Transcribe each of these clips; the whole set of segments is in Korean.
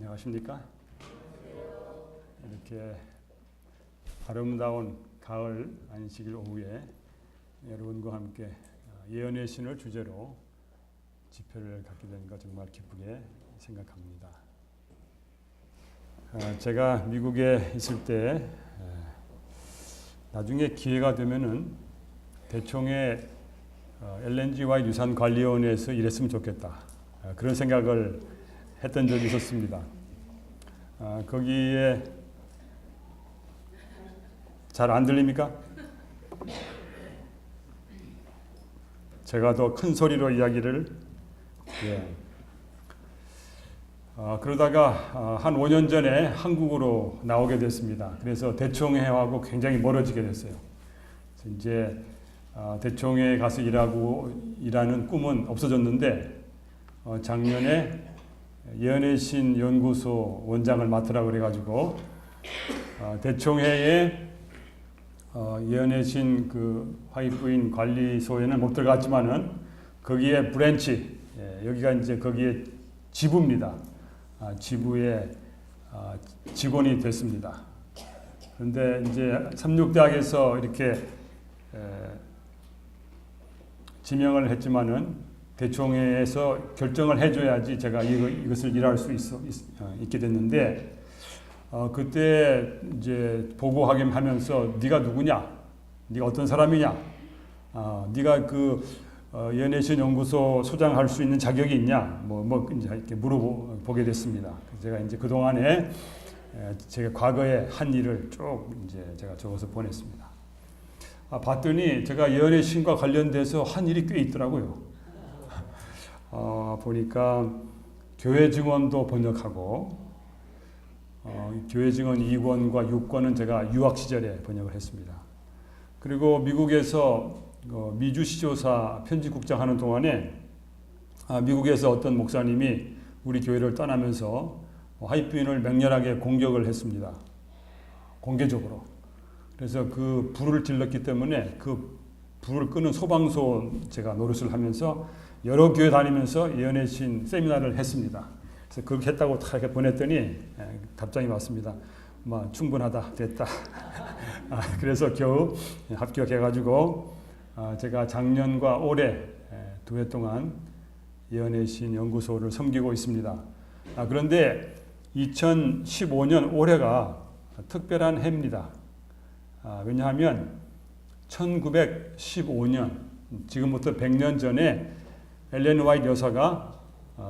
안녕하십니까? 이렇게 아름다운 가을 안식일 오후에 여러분과 함께 예언의 신을 주제로 집회를 갖게 된 것 정말 기쁘게 생각합니다. 제가 미국에 있을 때 나중에 기회가 되면은 대총의 LNG와 유산관리원회에서 일했으면 좋겠다. 그런 생각을 했던 적이 있었습니다. 거기에 잘 안 들립니까? 제가 더 큰 소리로 이야기를 그러다가 한 5년 전에 한국으로 나오게 됐습니다. 그래서 대총회하고 굉장히 멀어지게 됐어요. 그래서 이제 대총회에 가서 일하는 꿈은 없어졌는데 작년에 예언의 신 연구소 원장을 맡으라고 그래가지고 대총회에 예언의 신 그 화이트인 관리소에는 못 들어갔지만은 거기에 브랜치 여기가 이제 거기에 지부입니다. 지부의 직원이 됐습니다. 그런데 이제 삼육대학에서 이렇게 지명을 했지만은 대총회에서 결정을 해줘야지 제가 이것을 일할 수 있게 됐는데 그때 이제 보고 확인하면서 네가 누구냐, 네가 어떤 사람이냐, 네가 그 예언의 신 연구소 소장할 수 있는 자격이 있냐, 뭐 이제 이렇게 물어보게 됐습니다. 제가 이제 그 동안에 제가 과거에 한 일을 쭉 이제 제가 적어서 보냈습니다. 봤더니 제가 예언의 신과 관련돼서 한 일이 꽤 있더라고요. 보니까 교회 증언도 번역하고 교회 증언 2권과 6권은 제가 유학 시절에 번역을 했습니다. 그리고 미국에서 미주시조사 편집국장 하는 동안에 미국에서 어떤 목사님이 우리 교회를 떠나면서 화이트인을 맹렬하게 공격을 했습니다. 공개적으로. 그래서 그 불을 질렀기 때문에 그 불을 끄는 소방서 제가 노릇을 하면서 여러 교회 다니면서 예언의 신 세미나를 했습니다. 그래서 그렇게 했다고 다 이렇게 보냈더니 답장이 왔습니다. 충분하다, 됐다. 그래서 겨우 합격해가지고 제가 작년과 올해 2해 동안 예언의 신 연구소를 섬기고 있습니다. 그런데 2015년 올해가 특별한 해입니다. 왜냐하면 1915년 지금부터 100년 전에 엘렌 화이트 여사가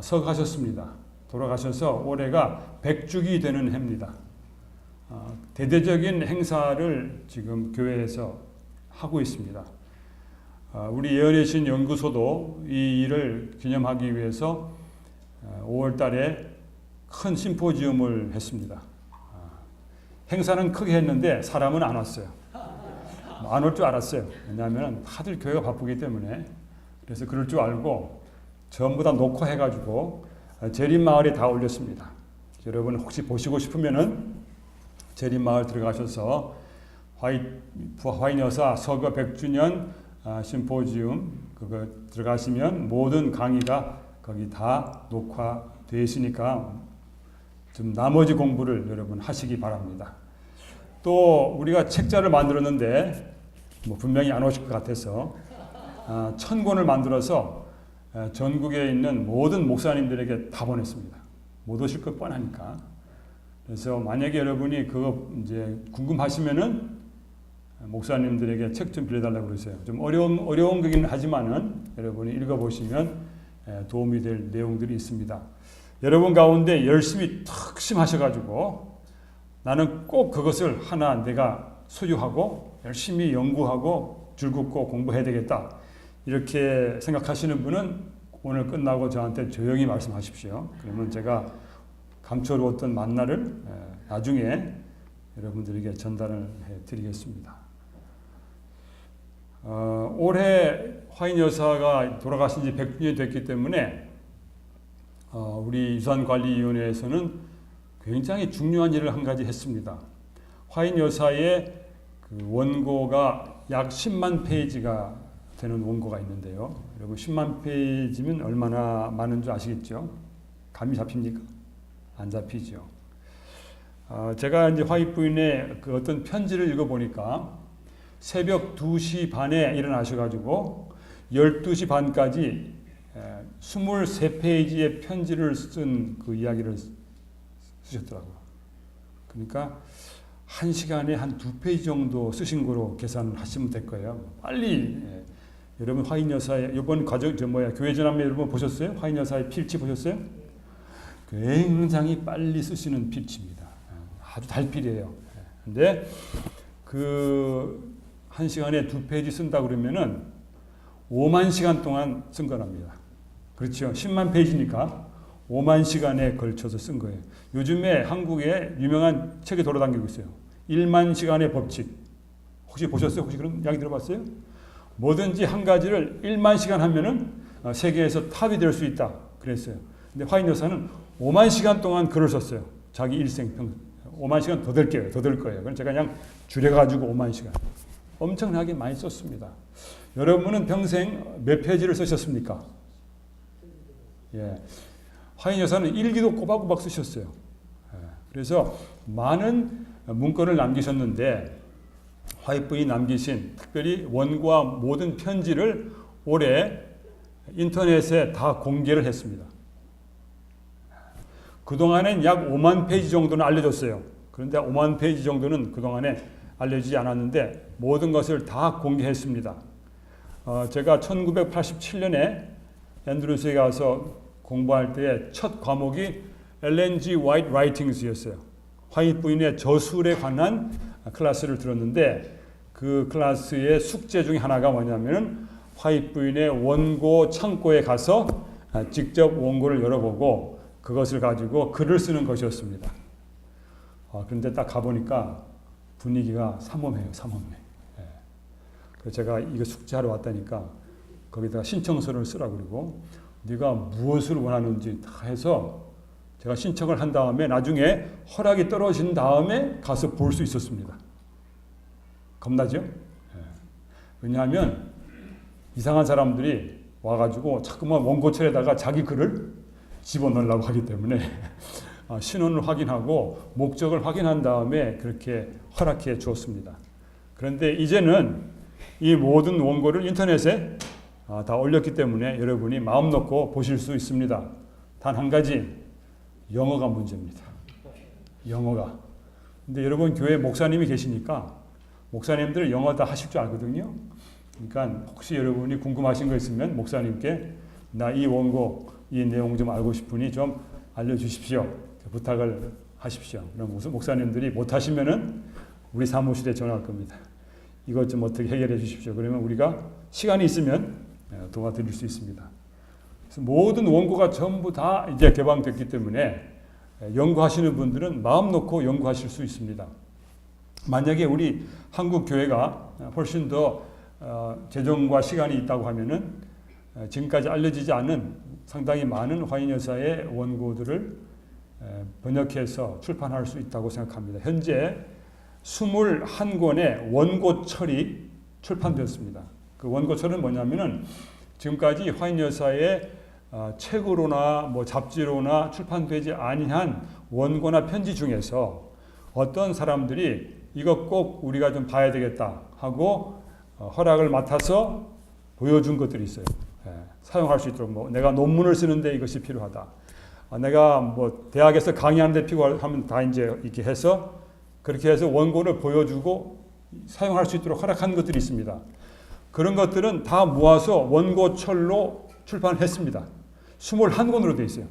서가셨습니다. 돌아가셔서 올해가 100주기 되는 해입니다. 대대적인 행사를 지금 교회에서 하고 있습니다. 우리 예언의 신 연구소도 이 일을 기념하기 위해서 5월 달에 큰 심포지움을 했습니다. 행사는 크게 했는데 사람은 안 왔어요. 안 올 줄 알았어요. 왜냐하면 다들 교회가 바쁘기 때문에. 그래서 그럴 줄 알고 전부 다 녹화해가지고 재림마을에 다 올렸습니다. 여러분 혹시 보시고 싶으면은 재림마을 들어가셔서 화이트 여사 서거 100주년 심포지움 그거 들어가시면 모든 강의가 거기 다 녹화되어 있으니까 좀 나머지 공부를 여러분 하시기 바랍니다. 또 우리가 책자를 만들었는데 분명히 안 오실 것 같아서 1000권을 만들어서 전국에 있는 모든 목사님들에게 다 보냈습니다. 못 오실 것 뻔하니까. 그래서 만약에 여러분이 그거 이제 궁금하시면은 목사님들에게 책 좀 빌려달라고 그러세요. 좀 어려운 거긴 하지만은 여러분이 읽어보시면 도움이 될 내용들이 있습니다. 여러분 가운데 열심히 특심하셔가지고 나는 꼭 그것을 하나 내가 소유하고 열심히 연구하고 줄긋고 공부해야 되겠다. 이렇게 생각하시는 분은 오늘 끝나고 저한테 조용히 말씀하십시오. 그러면 제가 감초로웠던 만나를 나중에 여러분들에게 전달을 해드리겠습니다. 올해 화인 여사가 돌아가신 지 100주년이 됐기 때문에 우리 유산관리위원회에서는 굉장히 중요한 일을 한 가지 했습니다. 화인 여사의 그 원고가 약 10만 페이지가 되는 원고가 있는데요. 여러분 10만 페이지면 얼마나 많은 줄 아시겠죠? 감이 잡힙니까? 안 잡히죠. 제가 이제 화이트 부인의 그 어떤 편지를 읽어보니까 새벽 2시 반에 일어나셔가지고 12시 반까지 23페이지의 편지를 쓴 그 이야기를 쓰셨더라고요. 그러니까 1시간에 한 2페이지 정도 쓰신 거로 계산을 하시면 될 거예요. 빨리. 여러분 화인 여사의 이번 교회 전함회 여러분 보셨어요? 화인 여사의 필지 보셨어요? 굉장히 빨리 쓰시는 필지입니다. 아주 달필이에요. 근데 그 1시간에 2페이지 쓴다 그러면은 5만 시간 동안 쓴 거랍니다. 그렇죠. 10만 페이지니까 5만 시간에 걸쳐서 쓴 거예요. 요즘에 한국에 유명한 책이 돌아다니고 있어요. 1만 시간의 법칙. 혹시 보셨어요? 혹시 그런 이야기 들어봤어요? 뭐든지 한 가지를 1만 시간 하면은 세계에서 탑이 될 수 있다. 그랬어요. 근데 화인 여사는 5만 시간 동안 글을 썼어요. 자기 일생 평 5만 시간 더 될 거예요. 더 될 거예요. 그럼 제가 그냥 줄여가지고 5만 시간. 엄청나게 많이 썼습니다. 여러분은 평생 몇 페이지를 쓰셨습니까? 예. 화인 여사는 일기도 꼬박꼬박 쓰셨어요. 예. 그래서 많은 문건을 남기셨는데 화이트 부인이 남기신 특별히 원고와 모든 편지를 올해 인터넷에 다 공개를 했습니다. 그동안엔 약 5만 페이지 정도는 알려졌어요. 그런데 5만 페이지 정도는 그동안에 알려지지 않았는데 모든 것을 다 공개했습니다. 제가 1987년에 앤드루스에 가서 공부할 때 첫 과목이 엘렌 G. 화이트 라이팅스였어요. 화이트 부인의 저술에 관한 클래스를 들었는데 그 클래스의 숙제 중에 하나가 뭐냐면 화이트 부인의 원고 창고에 가서 직접 원고를 열어보고 그것을 가지고 글을 쓰는 것이었습니다. 그런데 딱 가보니까 분위기가 삼엄해요. 삼엄해. 예. 그래서 제가 이거 숙제하러 왔다니까 거기다가 신청서를 쓰라고 그러고 네가 무엇을 원하는지 다 해서 제가 신청을 한 다음에 나중에 허락이 떨어진 다음에 가서 볼 수 있었습니다. 겁나죠? 예. 왜냐하면 이상한 사람들이 와가지고 자꾸만 원고철에다가 자기 글을 집어넣으려고 하기 때문에 신원을 확인하고 목적을 확인한 다음에 그렇게 허락해 주었습니다. 그런데 이제는 이 모든 원고를 인터넷에 다 올렸기 때문에 여러분이 마음 놓고 보실 수 있습니다. 단 한 가지, 영어가 문제입니다. 영어가. 근데 여러분 교회 목사님이 계시니까 목사님들 영어 다 하실 줄 알거든요. 그러니까 혹시 여러분이 궁금하신 거 있으면 목사님께 나 이 원고, 이 내용 좀 알고 싶으니 좀 알려주십시오. 부탁을 하십시오. 그럼 무슨 목사님들이 못하시면은 우리 사무실에 전화할 겁니다. 이것 좀 어떻게 해결해 주십시오. 그러면 우리가 시간이 있으면 도와드릴 수 있습니다. 그래서 모든 원고가 전부 다 이제 개방됐기 때문에 연구하시는 분들은 마음 놓고 연구하실 수 있습니다. 만약에 우리 한국 교회가 훨씬 더 재정과 시간이 있다고 하면은 지금까지 알려지지 않은 상당히 많은 화인 여사의 원고들을 번역해서 출판할 수 있다고 생각합니다. 현재 21권의 원고철이 출판되었습니다. 그 원고철은 뭐냐면은 지금까지 화인 여사의 책으로나 뭐 잡지로나 출판되지 아니한 원고나 편지 중에서 어떤 사람들이 이것 꼭 우리가 좀 봐야 되겠다 하고 허락을 맡아서 보여준 것들이 있어요. 사용할 수 있도록 뭐 내가 논문을 쓰는데 이것이 필요하다. 내가 뭐 대학에서 강의하는데 필요하면 다 이제 이렇게 해서 그렇게 해서 원고를 보여주고 사용할 수 있도록 허락한 것들이 있습니다. 그런 것들은 다 모아서 원고철로 출판했습니다. 21권으로 되어 있어요.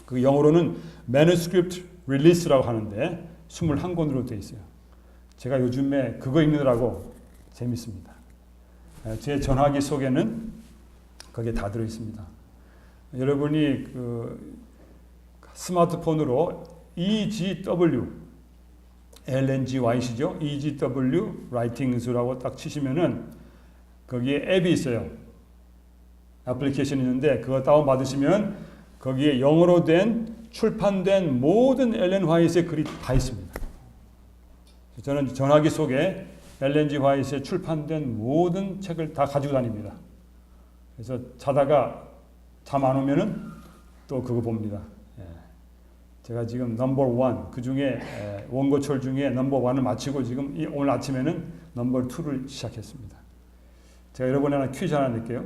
그 영어로는 manuscript release라고 하는데 21권으로 되어 있어요. 제가 요즘에 그거 읽느라고 재밌습니다. 제 전화기 속에는 거기에 다 들어 있습니다. 여러분이 그 스마트폰으로 EGW LNGY시죠? EGW 라이팅스라고 딱 치시면은 거기에 앱이 있어요. 애플리케이션이 있는데 그거 다운받으시면 거기에 영어로 된 출판된 모든 엘렌 화이트의 글이 다 있습니다. 저는 전화기 속에 엘렌 G 화이트의 출판된 모든 책을 다 가지고 다닙니다. 그래서 자다가 잠 안 오면은 또 그거 봅니다. 제가 지금 넘버 원, 그 중에 원고철 중에 넘버 원을 마치고 지금 오늘 아침에는 넘버 투를 시작했습니다. 제가 여러분에 하나 퀴즈 하나 낼게요.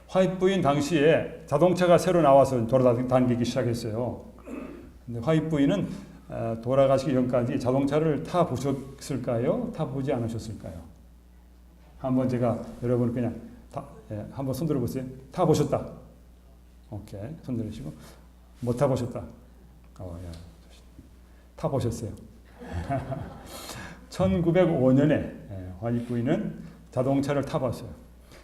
화이트부인 당시에 자동차가 새로 나와서 돌아다니기 시작했어요. 근데 화이트부인은 돌아가시기 전까지 자동차를 타 보셨을까요? 타 보지 않으셨을까요? 한번 제가 여러분 그냥 한번 손 들어보세요. 타 보셨다. 오케이, 손 들으시고 못 타 보셨다. 예. 타 보셨어요. 1905년에 화이트부인은 자동차를 타봤어요.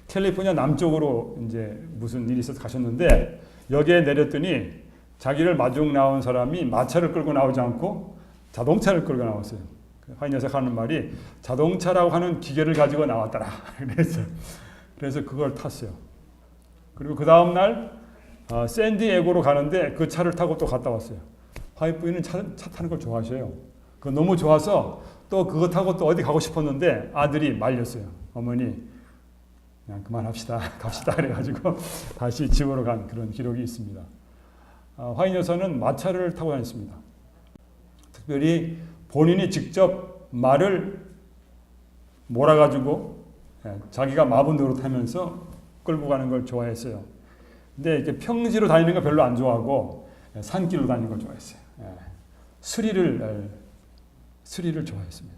캘리포니아 남쪽으로 이제 무슨 일이 있어서 가셨는데 여기에 내렸더니 자기를 마중 나온 사람이 마차를 끌고 나오지 않고 자동차를 끌고 나왔어요. 화이트 녀석 하는 말이 자동차라고 하는 기계를 가지고 나왔더라. 그래서 그걸 탔어요. 그리고 그 다음 날 샌디에고로 가는데 그 차를 타고 또 갔다 왔어요. 화이트부인은 차 타는 걸 좋아하셔요. 그 너무 좋아서 또 그거 타고 또 어디 가고 싶었는데 아들이 말렸어요. 어머니 그냥 그만합시다. 갑시다. 그래가지고 다시 집으로 간 그런 기록이 있습니다. 화이트 여사는 마차를 타고 다녔습니다. 특별히 본인이 직접 말을 몰아가지고 자기가 마분 노릇하면서 끌고 가는 걸 좋아했어요. 근데 이렇게 평지로 다니는 거 별로 안 좋아하고 산길로 다니는 걸 좋아했어요. 스릴을 좋아했습니다.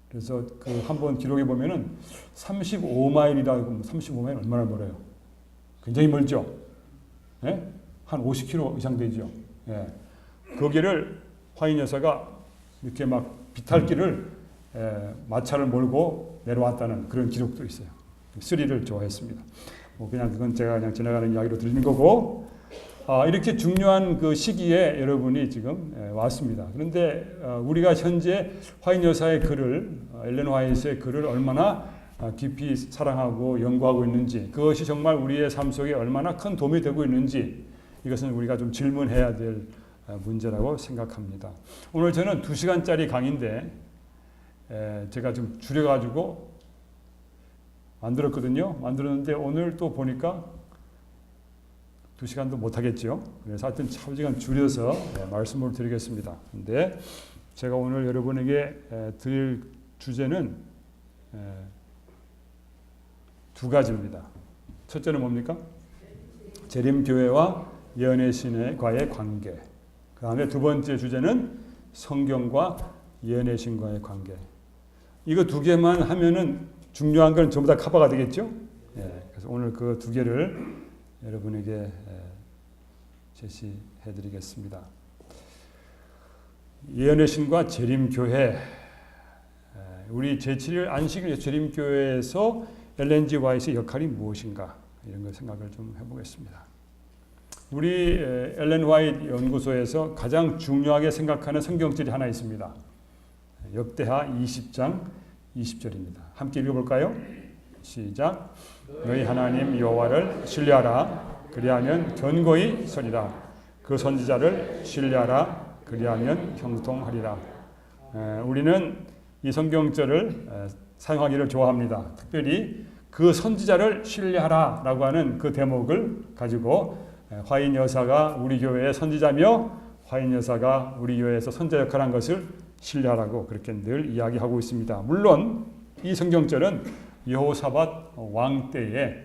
그래서 그 한번 기록해 보면은 35마일이라고 35마일 얼마나 멀어요? 굉장히 멀죠. 예? 한 50km 이상 되죠. 예. 거기를 화이트 여사가 이렇게 막 비탈길을 마차를 몰고 내려왔다는 그런 기록도 있어요. 스릴을 좋아했습니다. 그냥 그건 제가 그냥 지나가는 이야기로 드리는 거고, 이렇게 중요한 그 시기에 여러분이 지금 왔습니다. 그런데 우리가 현재 화이트 여사의 글을, 엘렌 화이트의 글을 얼마나 깊이 사랑하고 연구하고 있는지, 그것이 정말 우리의 삶 속에 얼마나 큰 도움이 되고 있는지, 이것은 우리가 좀 질문해야 될 문제라고 생각합니다. 오늘 저는 2시간짜리 강의인데 제가 좀 줄여가지고 만들었는데 오늘 또 보니까 2시간도 못하겠죠. 그래서 하여튼 차시간 줄여서 말씀을 드리겠습니다. 근데 제가 오늘 여러분에게 드릴 주제는 2가지입니다. 첫째는 뭡니까? 재림교회와 예언의 신과의 관계. 그 다음에 2번째 주제는 성경과 예언의 신과의 관계. 이거 2개만 하면은 중요한 건 전부 다 커버가 되겠죠? 그래서 오늘 그 2개를 여러분에게 제시해 드리겠습니다. 예언의 신과 재림교회. 우리 제7일 안식 재림교회에서 엘렌 G. 화이트의 역할이 무엇인가, 이런 걸 생각을 좀 해보겠습니다. 우리 엘렌 화이트 연구소에서 가장 중요하게 생각하는 성경절이 하나 있습니다. 역대하 20장 20절입니다. 함께 읽어볼까요? 시작. 너희 하나님 여호와를 신뢰하라. 그리하면 견고히 서리라. 그 선지자를 신뢰하라. 그리하면 형통하리라. 우리는 이 성경절을 사용하기를 좋아합니다. 특별히 그 선지자를 신뢰하라 라고 하는 그 대목을 가지고 화이트 여사가 우리 교회의 선지자며 화이트 여사가 우리 교회에서 선지자 역할을 한 것을 신뢰하라고 그렇게 늘 이야기하고 있습니다. 물론 이 성경절은 여호사밧 왕 때에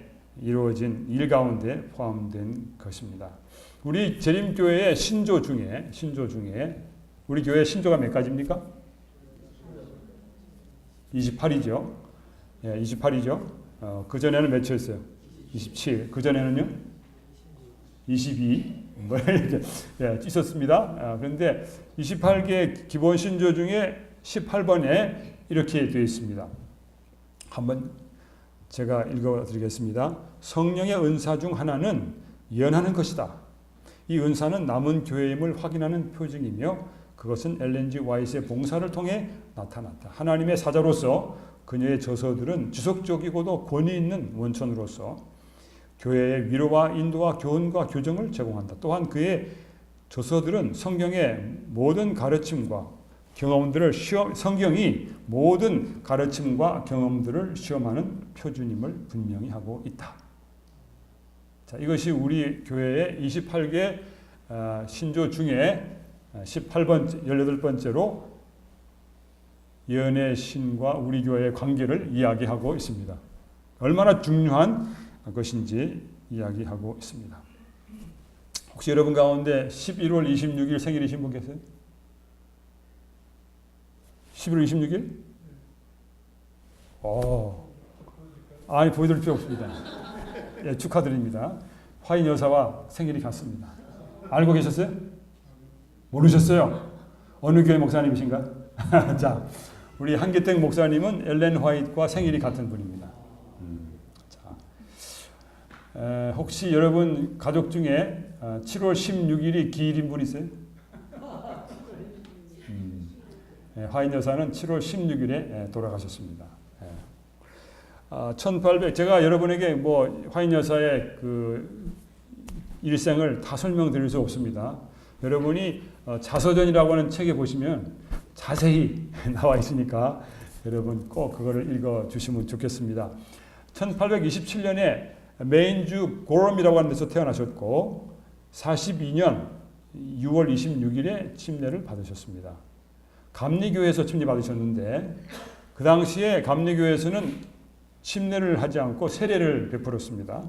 이루어진 일 가운데 포함된 것입니다. 우리 재림교회의 신조 중에 우리 교회 신조가 몇 가지입니까? 28이죠. 28이죠. 그 전에는 몇이었어요? 27. 그 전에는요? 22. 뭐 이렇게 있었습니다. 그런데 28개 기본 신조 중에 18번에 이렇게 되어 있습니다. 한번 제가 읽어드리겠습니다. 성령의 은사 중 하나는 예언하는 것이다. 이 은사는 남은 교회임을 확인하는 표징이며 그것은 엘렌 G. 화이트의 봉사를 통해 나타났다. 하나님의 사자로서 그녀의 저서들은 지속적이고도 권위 있는 원천으로서 교회의 위로와 인도와 교훈과 교정을 제공한다. 또한 그의 저서들은 성경의 모든 가르침과 경험들을 성경이 모든 가르침과 경험들을 시험하는 표준임을 분명히 하고 있다. 자, 이것이 우리 교회의 28개 신조 중에 18번째로 예언의 신과 우리 교회의 관계를 이야기하고 있습니다. 얼마나 중요한 것인지 이야기하고 있습니다. 혹시 여러분 가운데 11월 26일 생일이신 분 계세요? 11월 26일? 아니 보여드릴 필요 없습니다. 예, 축하드립니다. 화인 여사와 생일이 같습니다. 알고 계셨어요? 모르셨어요? 어느 교회 목사님이신가? 자, 우리 한계택 목사님은 엘렌 화이트와 생일이 같은 분입니다. 자, 혹시 여러분 가족 중에 7월 16일이 기일인 분 있어요? 화인 여사는 7월 16일에 돌아가셨습니다. 1800 여러분에게 화인 여사의 그 일생을 다 설명드릴 수 없습니다. 여러분이 자서전이라고 하는 책에 보시면 자세히 나와 있으니까 여러분 꼭 그거를 읽어 주시면 좋겠습니다. 1827년에 메인주 고럼이라고 하는 데서 태어나셨고 42년 6월 26일에 침례를 받으셨습니다. 감리교회에서 침례 받으셨는데 그 당시에 감리교회에서는 침례를 하지 않고 세례를 베풀었습니다.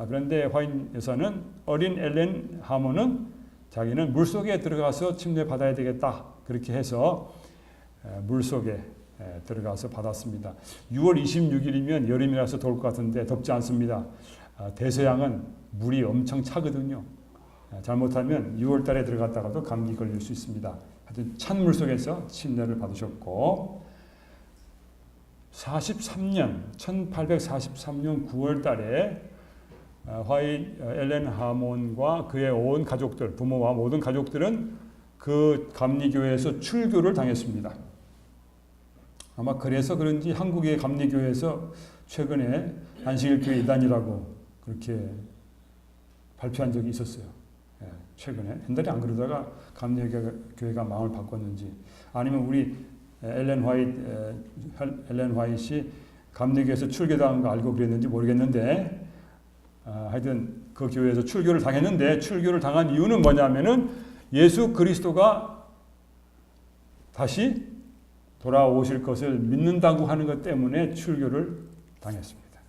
그런데 화인 여사는 어린 엘렌 하모는 자기는 물속에 들어가서 침례 받아야 되겠다. 그렇게 해서 물속에 들어가서 받았습니다. 6월 26일이면 여름이라서 더울 것 같은데 덥지 않습니다. 대서양은 물이 엄청 차거든요. 잘못하면 6월 달에 들어갔다가도 감기 걸릴 수 있습니다. 하여튼 찬 물속에서 침례를 받으셨고 1843년 9월 달에 엘렌 하몬과 그의 온 가족들, 부모와 모든 가족들은 그 감리교회에서 출교를 당했습니다. 아마 그래서 그런지 한국의 감리교회에서 최근에 안식일교회 이단이라고 그렇게 발표한 적이 있었어요. 최근에. 옛날에 안 그러다가 감리교회가 마음을 바꿨는지 아니면 우리 엘렌 화이트이 감리교회에서 출교당한 거 알고 그랬는지 모르겠는데 하여튼 그 교회에서 출교를 당했는데 출교를 당한 이유는 뭐냐면은 예수 그리스도가 다시 돌아오실 것을 믿는다고 하는 것 때문에 출교를 당했습니다.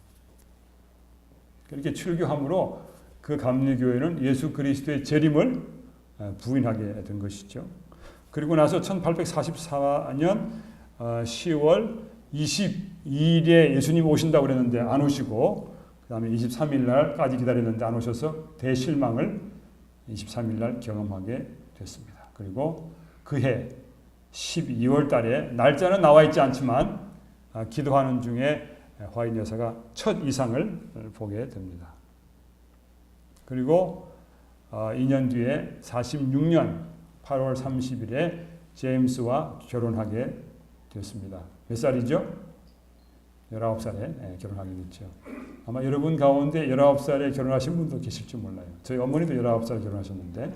그렇게 출교함으로 그 감리교회는 예수 그리스도의 재림을 부인하게 된 것이죠. 그리고 나서 1844년 10월 22일에 예수님 오신다고 그랬는데 안 오시고 그 다음에 23일 날까지 기다렸는데 안 오셔서 대실망을 23일 날 경험하게 됐습니다. 그리고 그해 12월 달에 날짜는 나와 있지 않지만 기도하는 중에 화인 여사가 첫 이상을 보게 됩니다. 그리고 2년 뒤에 46년 8월 30일에 제임스와 결혼하게 되었습니다. 몇 살이죠? 19살에 결혼하게 됐죠. 아마 여러분 가운데 19살에 결혼하신 분도 계실지 몰라요. 저희 어머니도 19살에 결혼하셨는데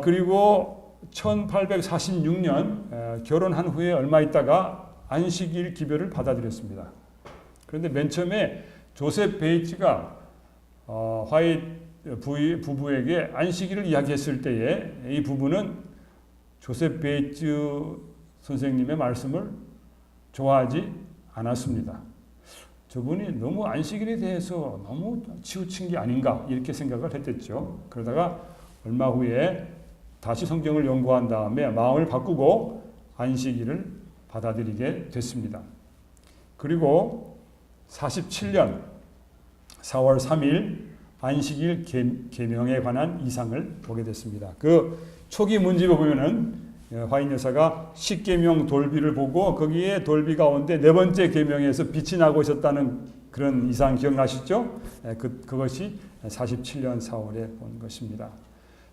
그리고 1846년 결혼한 후에 얼마 있다가 안식일 기별을 받아들였습니다. 그런데 맨 처음에 조셉 베이츠가 화이트 부부에게 안식일을 이야기했을 때에 이 부부는 조셉 베이츠 선생님의 말씀을 좋아하지 않았습니다. 저분이 너무 안식일에 대해서 너무 치우친 게 아닌가 이렇게 생각을 했댔죠. 그러다가 얼마 후에 다시 성경을 연구한 다음에 마음을 바꾸고 안식일을 받아들이게 됐습니다. 그리고 47년 4월 3일 안식일 계명에 관한 이상을 보게 됐습니다. 그 초기 문집에 보면은 화인 여사가 십계명 돌비를 보고 거기에 돌비 가운데 네 번째 계명에서 빛이 나고 있었다는 그런 이상 기억나시죠? 그것이 47년 4월에 본 것입니다.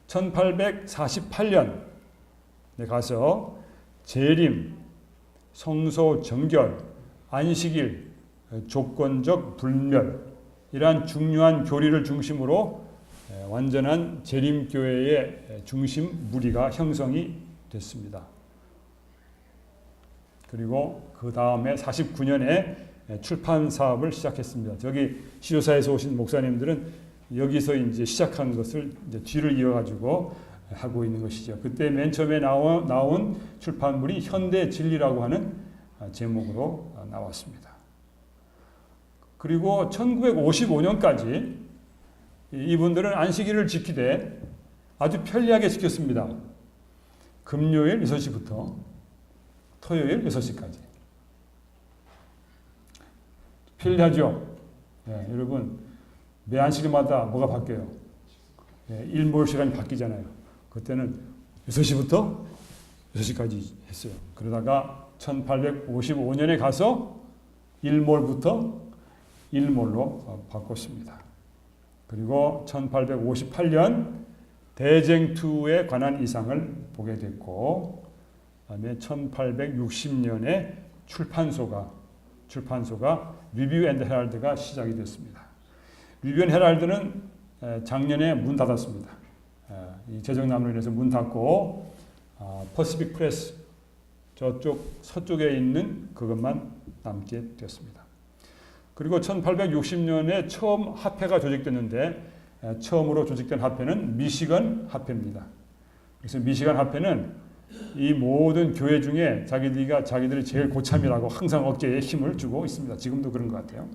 1848년에 가서 재림, 성소 정결, 안식일, 조건적 불멸 이러한 중요한 교리를 중심으로 완전한 재림교회의 중심 무리가 형성이 됐습니다. 그리고 그 다음에 49년에 출판 사업을 시작했습니다. 저기 시조사에서 오신 목사님들은 여기서 이제 시작한 것을 이제 뒤를 이어가지고 하고 있는 것이죠. 그때 맨 처음에 나온 출판물이 현대 진리라고 하는 제목으로 나왔습니다. 그리고 1955년까지 이분들은 안식일을 지키되 아주 편리하게 지켰습니다. 금요일 6시부터 토요일 6시까지. 편리하죠? 네, 여러분, 매 안식일마다 뭐가 바뀌어요? 네, 일몰 시간이 바뀌잖아요. 그때는 6시부터 6시까지 했어요. 그러다가 1855년에 가서 일몰부터 일몰로 바꿨습니다. 그리고 1858년 대쟁투에 관한 이상을 보게 됐고, 그다음에 1860년에 출판소가 리뷰 앤드 헤럴드가 시작이 됐습니다. 리뷰 앤드 헤럴드는 작년에 문 닫았습니다. 이 재정난으로 인해서 문 닫고 퍼시픽 프레스 저쪽 서쪽에 있는 그것만 남게 됐습니다. 그리고 1860년에 처음 합회가 조직됐는데 처음으로 조직된 합회는 미시건 합회입니다. 그래서 미시건 합회는 이 모든 교회 중에 자기들이 제일 고참이라고 항상 어깨에 힘을 주고 있습니다. 지금도 그런 것 같아요.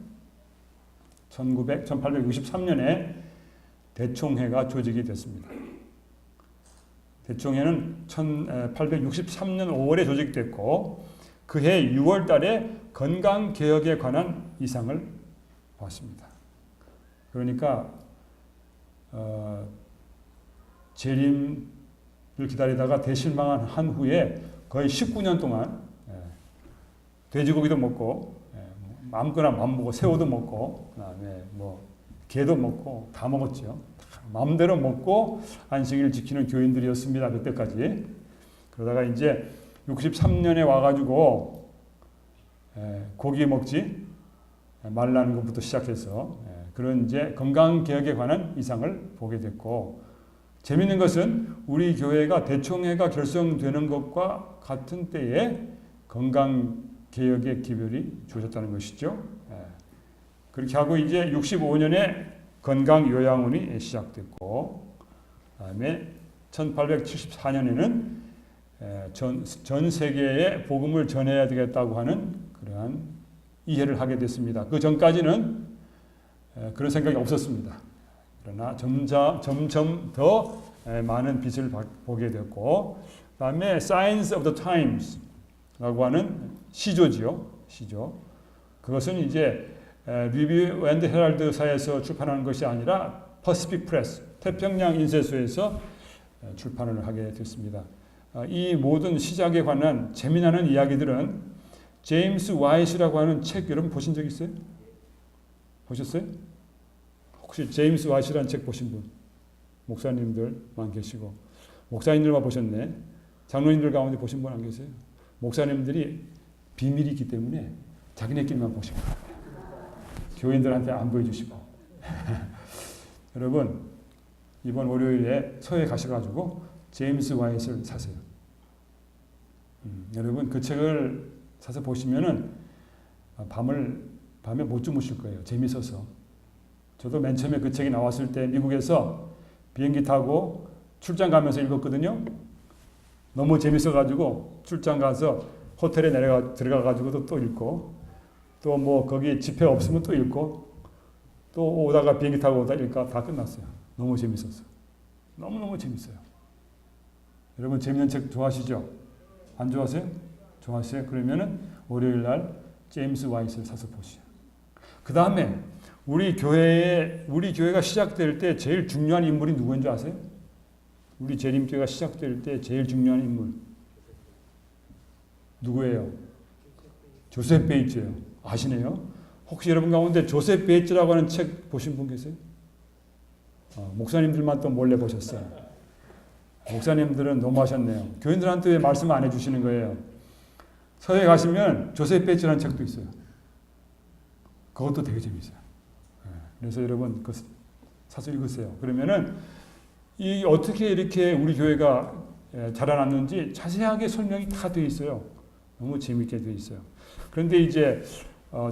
1863년에 대총회가 조직이 됐습니다. 대총회는 1863년 5월에 조직됐고 그해 6월 달에 건강개혁에 관한 이상을 봤습니다. 그러니까 재림을 기다리다가 대실망한 한 후에 거의 19년 동안 돼지고기도 먹고 마음껏 맘먹고 새우도 먹고 그다음에 뭐 게도 먹고 다 먹었죠. 마음대로 먹고 안식일을 지키는 교인들이었습니다. 그때까지. 그러다가 이제 63년에 와가지고 고기 먹지 말라는 것부터 시작해서 그런 이제 건강개혁에 관한 이상을 보게 됐고, 재미있는 것은 우리 교회가 대총회가 결성되는 것과 같은 때에 건강개혁의 기별이 주어졌다는 것이죠. 그렇게 하고 이제 65년에 건강요양원이 시작됐고, 그다음에 1874년에는 전 세계에 복음을 전해야 되겠다고 하는 그러한 이해를 하게 됐습니다. 그 전까지는 그런 생각이 없었습니다. 그러나 점점 더 많은 빛을 보게 됐고, 그다음에 Signs of the Times라고 하는 시조지요. 시조. 그것은 이제 리뷰 앤드 헤럴드사에서 출판하는 것이 아니라 퍼시픽 프레스, 태평양 인쇄소에서 출판을 하게 됐습니다. 이 모든 시작에 관한 재미나는 이야기들은 제임스 와이시라고 하는 책 여러분 보신 적 있어요? 보셨어요? 혹시 제임스 와이시라는 책 보신 분? 목사님들만 계시고 목사님들만 보셨네. 장로님들 가운데 보신 분 안 계세요? 목사님들이 비밀이 있기 때문에 자기네끼리만 보시고 교인들한테 안 보여주시고 여러분 이번 월요일에 서해 가셔가지고 제임스 와이시를 사세요. 여러분 그 책을 사서 보시면은 밤에 못 주무실 거예요. 재밌어서. 저도 맨 처음에 그 책이 나왔을 때 미국에서 비행기 타고 출장 가면서 읽었거든요. 너무 재밌어가지고 출장 가서 호텔에 들어가가지고도 또 읽고 또 뭐 거기 집회 없으면 또 읽고 또 오다가 비행기 타고 오다 읽고 다 끝났어요. 너무 재밌었어요. 너무너무 재밌어요. 여러분 재밌는 책 좋아하시죠? 안 좋아하세요? 좋아하세요? 그러면은 월요일 날 제임스 와이스를 사서 보시죠. 그 다음에 우리 교회가 시작될 때 제일 중요한 인물이 누구인 줄 아세요? 우리 재림교회가 시작될 때 제일 중요한 인물 누구예요? 조셉 베이츠예요. 아시네요? 혹시 여러분 가운데 조셉 베이츠라고 하는 책 보신 분 계세요? 목사님들만 또 몰래 보셨어요. 목사님들은 너무하셨네요. 교인들한테 왜 말씀 안 해주시는 거예요? 서해 가시면 조셉 베이츠라는 책도 있어요. 그것도 되게 재밌어요. 그래서 여러분 그거 사서 읽으세요. 그러면은 이 어떻게 이렇게 우리 교회가 자라났는지 자세하게 설명이 다 되어 있어요. 너무 재밌게 되어 있어요. 그런데 이제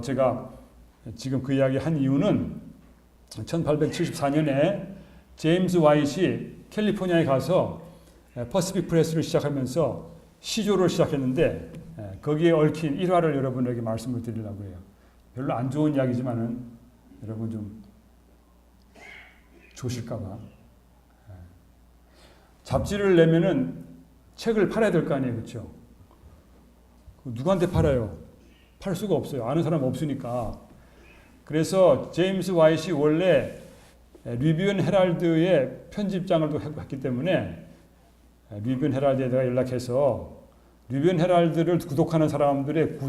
제가 지금 그 이야기 한 이유는 1874년에 제임스 와이시 캘리포니아에 가서 퍼시픽 프레스를 시작하면서 시조를 시작했는데 거기에 얽힌 일화를 여러분에게 말씀을 드리려고 해요. 별로 안 좋은 이야기지만은 여러분 좀 좋으실까봐. 잡지를 내면은 책을 팔아야 될 거 아니에요, 그렇죠? 누구한테 팔아요? 팔 수가 없어요. 아는 사람 없으니까. 그래서 제임스 와이시 원래 리뷰언 헤럴드의 편집장을 했기 때문에 리뷰언 헤럴드에다가 연락해서 리뷰언 헤럴드를 구독하는 사람들의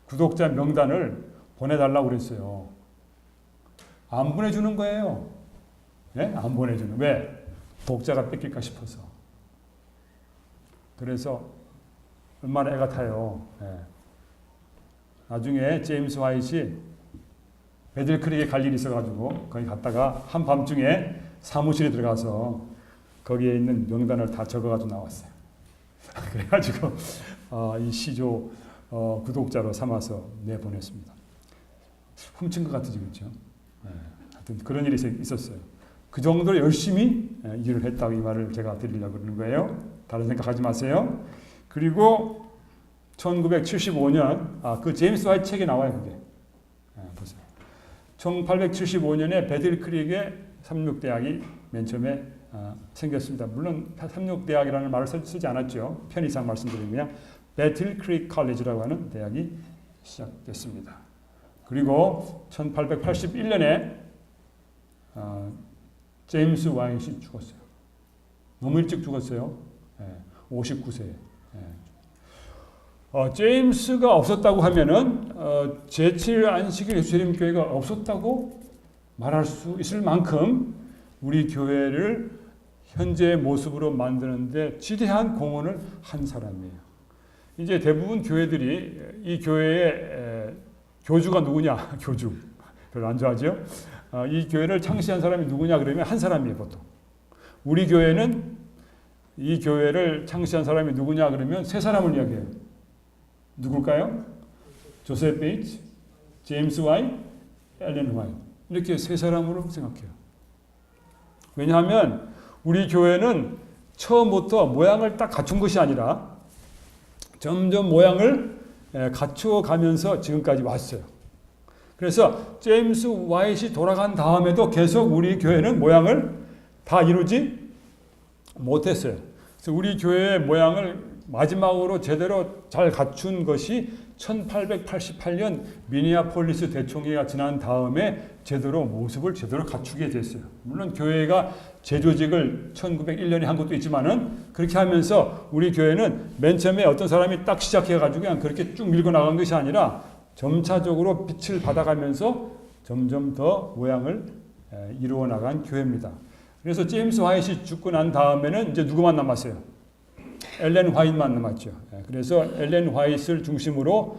구독자 명단을 보내달라고 그랬어요. 안 보내주는 거예요. 네? 안 보내주는. 왜? 독자가 뺏길까 싶어서. 그래서 얼마나 애가 타요. 네. 나중에 제임스 화이트이 배들크릭에 갈 일이 있어가지고 거기 갔다가 한밤중에 사무실에 들어가서 거기에 있는 명단을 다 적어가지고 나왔어요. 그래가지고 이 시조 구독자로 삼아서 내보냈습니다. 훔친 것 같으죠, 그렇죠? 네. 하여튼 그런 일이 있었어요. 그 정도로 열심히 일을 했다고 이 말을 제가 드리려고 그러는 거예요. 다른 생각하지 마세요. 그리고 1975년 그 제임스 화이트 책에 나와요, 그게. 보세요. 1875년에 배들크릭에 삼육대학이 맨 처음에 생겼습니다. 물론 삼육대학이라는 말을 쓰지 않았죠. 편의상 말씀드리면 그냥 배틀크릭 컬리지라고 하는 대학이 시작됐습니다. 그리고 1881년에 제임스 와이시 죽었어요. 너무 일찍 죽었어요. 59세에. 제임스가 없었다고 하면은 제7 안식일 예수님 교회가 없었다고 말할 수 있을 만큼 우리 교회를 현재의 모습으로 만드는데 지대한 공헌을 한 사람이에요. 이제 대부분 교회들이 이 교회의 교주가 누구냐? 교주. 별로 안 좋아하죠? 이 교회를 창시한 사람이 누구냐 그러면 한 사람이에요, 보통. 우리 교회는 이 교회를 창시한 사람이 누구냐 그러면 세 사람을 이야기해요. 누굴까요? 조셉 베이츠, 제임스 와이트, 엘렌 화이트. 이렇게 세 사람으로 생각해요. 왜냐하면 우리 교회는 처음부터 모양을 딱 갖춘 것이 아니라 점점 모양을 갖추어 가면서 지금까지 왔어요. 그래서 제임스 와이트이 돌아간 다음에도 계속 우리 교회는 모양을 다 이루지 못했어요. 그래서 우리 교회의 모양을 마지막으로 제대로 잘 갖춘 것이 1888년 미니아폴리스 대총회가 지난 다음에 모습을 제대로 갖추게 됐어요. 물론 교회가 재조직을 1901년에 한 것도 있지만은 그렇게 하면서 우리 교회는 맨 처음에 어떤 사람이 딱 시작해가지고 그냥 그렇게 쭉 밀고 나간 것이 아니라 점차적으로 빛을 받아가면서 점점 더 모양을 이루어 나간 교회입니다. 그래서 제임스 화이트이 죽고 난 다음에는 이제 누구만 남았어요? 엘렌 화이트만 남았죠. 그래서 엘렌 화이트를 중심으로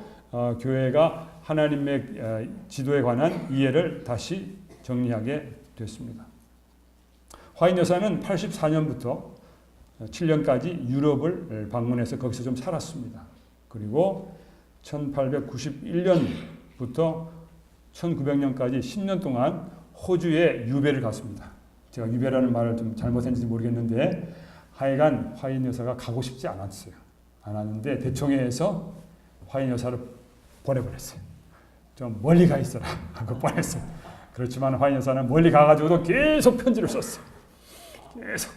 교회가 하나님의 지도에 관한 이해를 다시 정리하게 됐습니다. 화이트 여사는 84년부터 7년까지 유럽을 방문해서 거기서 좀 살았습니다. 그리고 1891년부터 1900년까지 10년 동안 호주에 유배를 갔습니다. 제가 유배라는 말을 좀 잘못했는지 모르겠는데 하여간 화이트 여사가 가고 싶지 않았는데 대총회에서 화이트 여사를 보내버렸어요. 좀 멀리 가 있어라 하고 보냈어요. 그렇지만 화이트 여사는 멀리 가가지고도 계속 편지를 썼어요. 계속.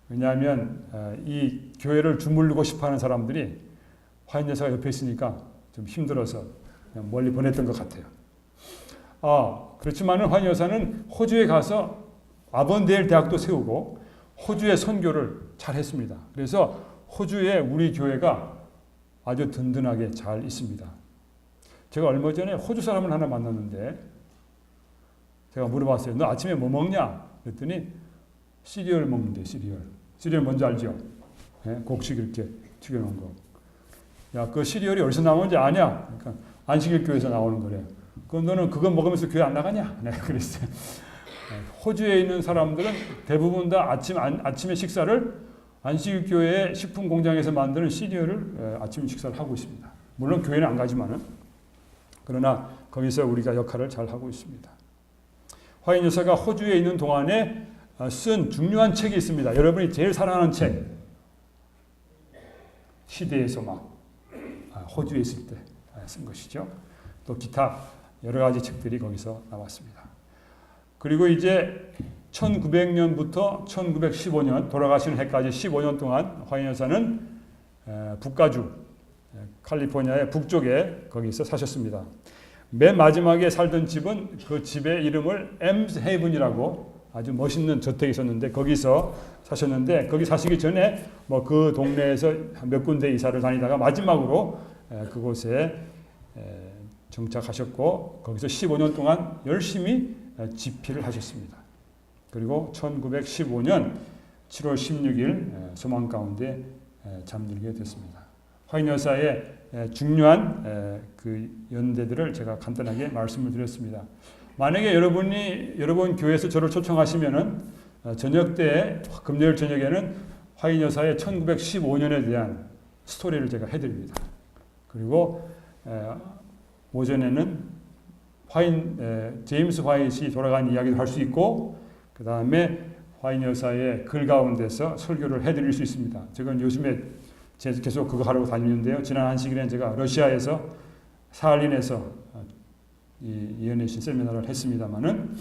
왜냐하면 이 교회를 주물르고 싶어하는 사람들이 화이트 여사가 옆에 있으니까 좀 힘들어서 그냥 멀리 보냈던 것 같아요. 그렇지만 화이트 여사는 호주에 가서 아번데일 대학도 세우고 호주의 선교를 잘 했습니다. 그래서 호주에 우리 교회가 아주 든든하게 잘 있습니다. 제가 얼마 전에 호주 사람을 하나 만났는데 제가 물어봤어요. 너 아침에 뭐 먹냐? 그랬더니 시리얼 먹는데 시리얼 뭔지 알죠? 곡식 이렇게 튀겨놓은 거. 야, 그 시리얼이 어디서 나오는지 아냐? 그러니까 안식일 교회에서 나오는 거래요. 그럼 너는 그거 먹으면서 교회 안 나가냐? 내가 그랬어요. 호주에 있는 사람들은 대부분 다 아침에 식사를 안식일 교회의 식품 공장에서 만드는 시리얼을 아침 식사를 하고 있습니다. 물론 교회는 안 가지만은 그러나 거기서 우리가 역할을 잘 하고 있습니다. 화인 여사가 호주에 있는 동안에 쓴 중요한 책이 있습니다. 여러분이 제일 사랑하는 책. 시대의 소망. 호주에 있을 때 쓴 것이죠. 또 기타 여러 가지 책들이 거기서 나왔습니다. 그리고 이제 1900년부터 1915년 돌아가시는 해까지 15년 동안 화인 여사는 북가주 캘리포니아의 북쪽에 거기서 사셨습니다. 맨 마지막에 살던 집은 그 집의 이름을 엠스 헤이븐이라고 아주 멋있는 저택이 있었는데 거기서 사셨는데 거기 사시기 전에 뭐 그 동네에서 몇 군데 이사를 다니다가 마지막으로 그곳에 정착하셨고 거기서 15년 동안 열심히 집필을 하셨습니다. 그리고 1915년 7월 16일 소망 가운데 잠들게 됐습니다. 화인 여사의 중요한 그 연대들을 제가 간단하게 말씀을 드렸습니다. 만약에 여러분 교회에서 저를 초청하시면은 저녁 때 금요일 저녁에는 화인 여사의 1915년에 대한 스토리를 제가 해드립니다. 그리고 오전에는 제임스 화이트이 돌아간 이야기도 할 수 있고 그 다음에 화인 여사의 글 가운데서 설교를 해드릴 수 있습니다. 지금 요즘에 계속 그거 하려고 다니는데요. 지난 한시기에는 제가 러시아에서 사할린에서 이연애신 세미나를 했습니다마는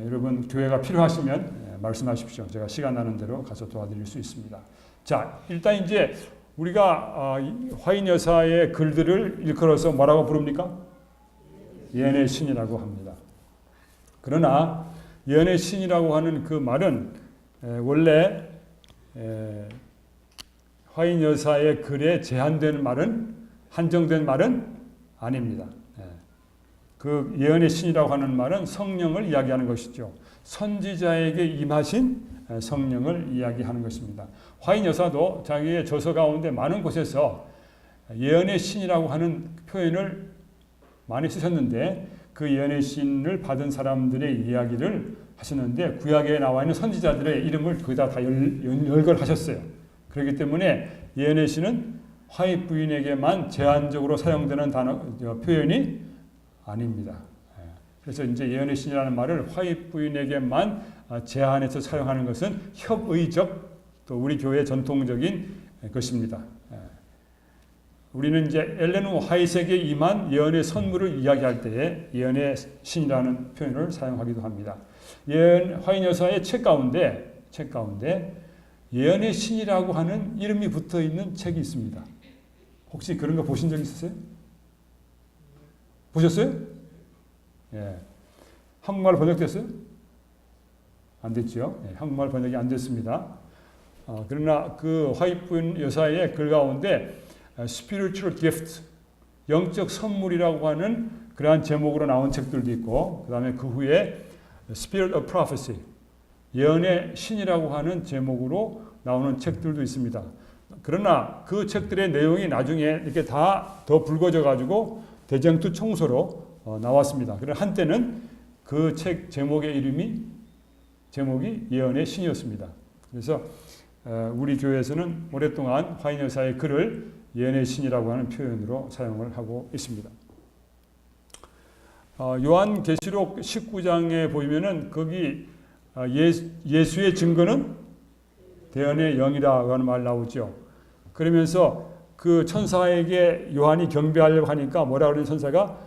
여러분 교회가 필요하시면 말씀하십시오. 제가 시간 나는 대로 가서 도와드릴 수 있습니다. 자, 일단 이제 우리가 화인 여사의 글들을 일컬어서 뭐라고 부릅니까? 예언의 신이라고 합니다. 그러나 예언의 신이라고 하는 그 말은 원래 화인 여사의 글에 제한된 말은 한정된 말은 아닙니다. 그 예언의 신이라고 하는 말은 성령을 이야기하는 것이죠. 선지자에게 임하신 성령을 이야기하는 것입니다. 화인 여사도 자기의 저서 가운데 많은 곳에서 예언의 신이라고 하는 표현을 많이 쓰셨는데 그 예언의 신을 받은 사람들의 이야기를 하셨는데 구약에 나와 있는 선지자들의 이름을 거기다 다 열거하셨어요. 그렇기 때문에 예언의 신은 화이 부인에게만 제한적으로 사용되는 표현이 아닙니다. 그래서 이제 예언의 신이라는 말을 화이 부인에게만 제한해서 사용하는 것은 협의적 또 우리 교회의 전통적인 것입니다. 우리는 이제 엘렌 화이트에게 임한 예언의 선물을 이야기할 때에 예언의 신이라는 표현을 사용하기도 합니다. 화인 여사의 책 가운데 예언의 신이라고 하는 이름이 붙어 있는 책이 있습니다. 혹시 그런 거 보신 적 있으세요? 보셨어요? 예. 한국말 번역됐어요? 안 됐죠. 예, 한국말 번역이 안 됐습니다. 그러나 그 화이트 여사의 글 가운데 spiritual gift, 영적 선물이라고 하는 그러한 제목으로 나온 책들도 있고 그 다음에 그 후에 spirit of prophecy, 예언의 신이라고 하는 제목으로 나오는 책들도 있습니다. 그러나 그 책들의 내용이 나중에 이렇게 다 더 붉어져 가지고 대쟁투 청소로 나왔습니다. 그러나 한때는 그 책 제목이 예언의 신이었습니다. 그래서 우리 교회에서는 오랫동안 화인 여사의 글을 예언의 신이라고 하는 표현으로 사용을 하고 있습니다. 요한계시록 19장에 보면은 거기 예수의 증거는 대언의 영이라고 하는 말 나오죠. 그러면서 그 천사에게 요한이 경배하려고 하니까 뭐라 그러는 천사가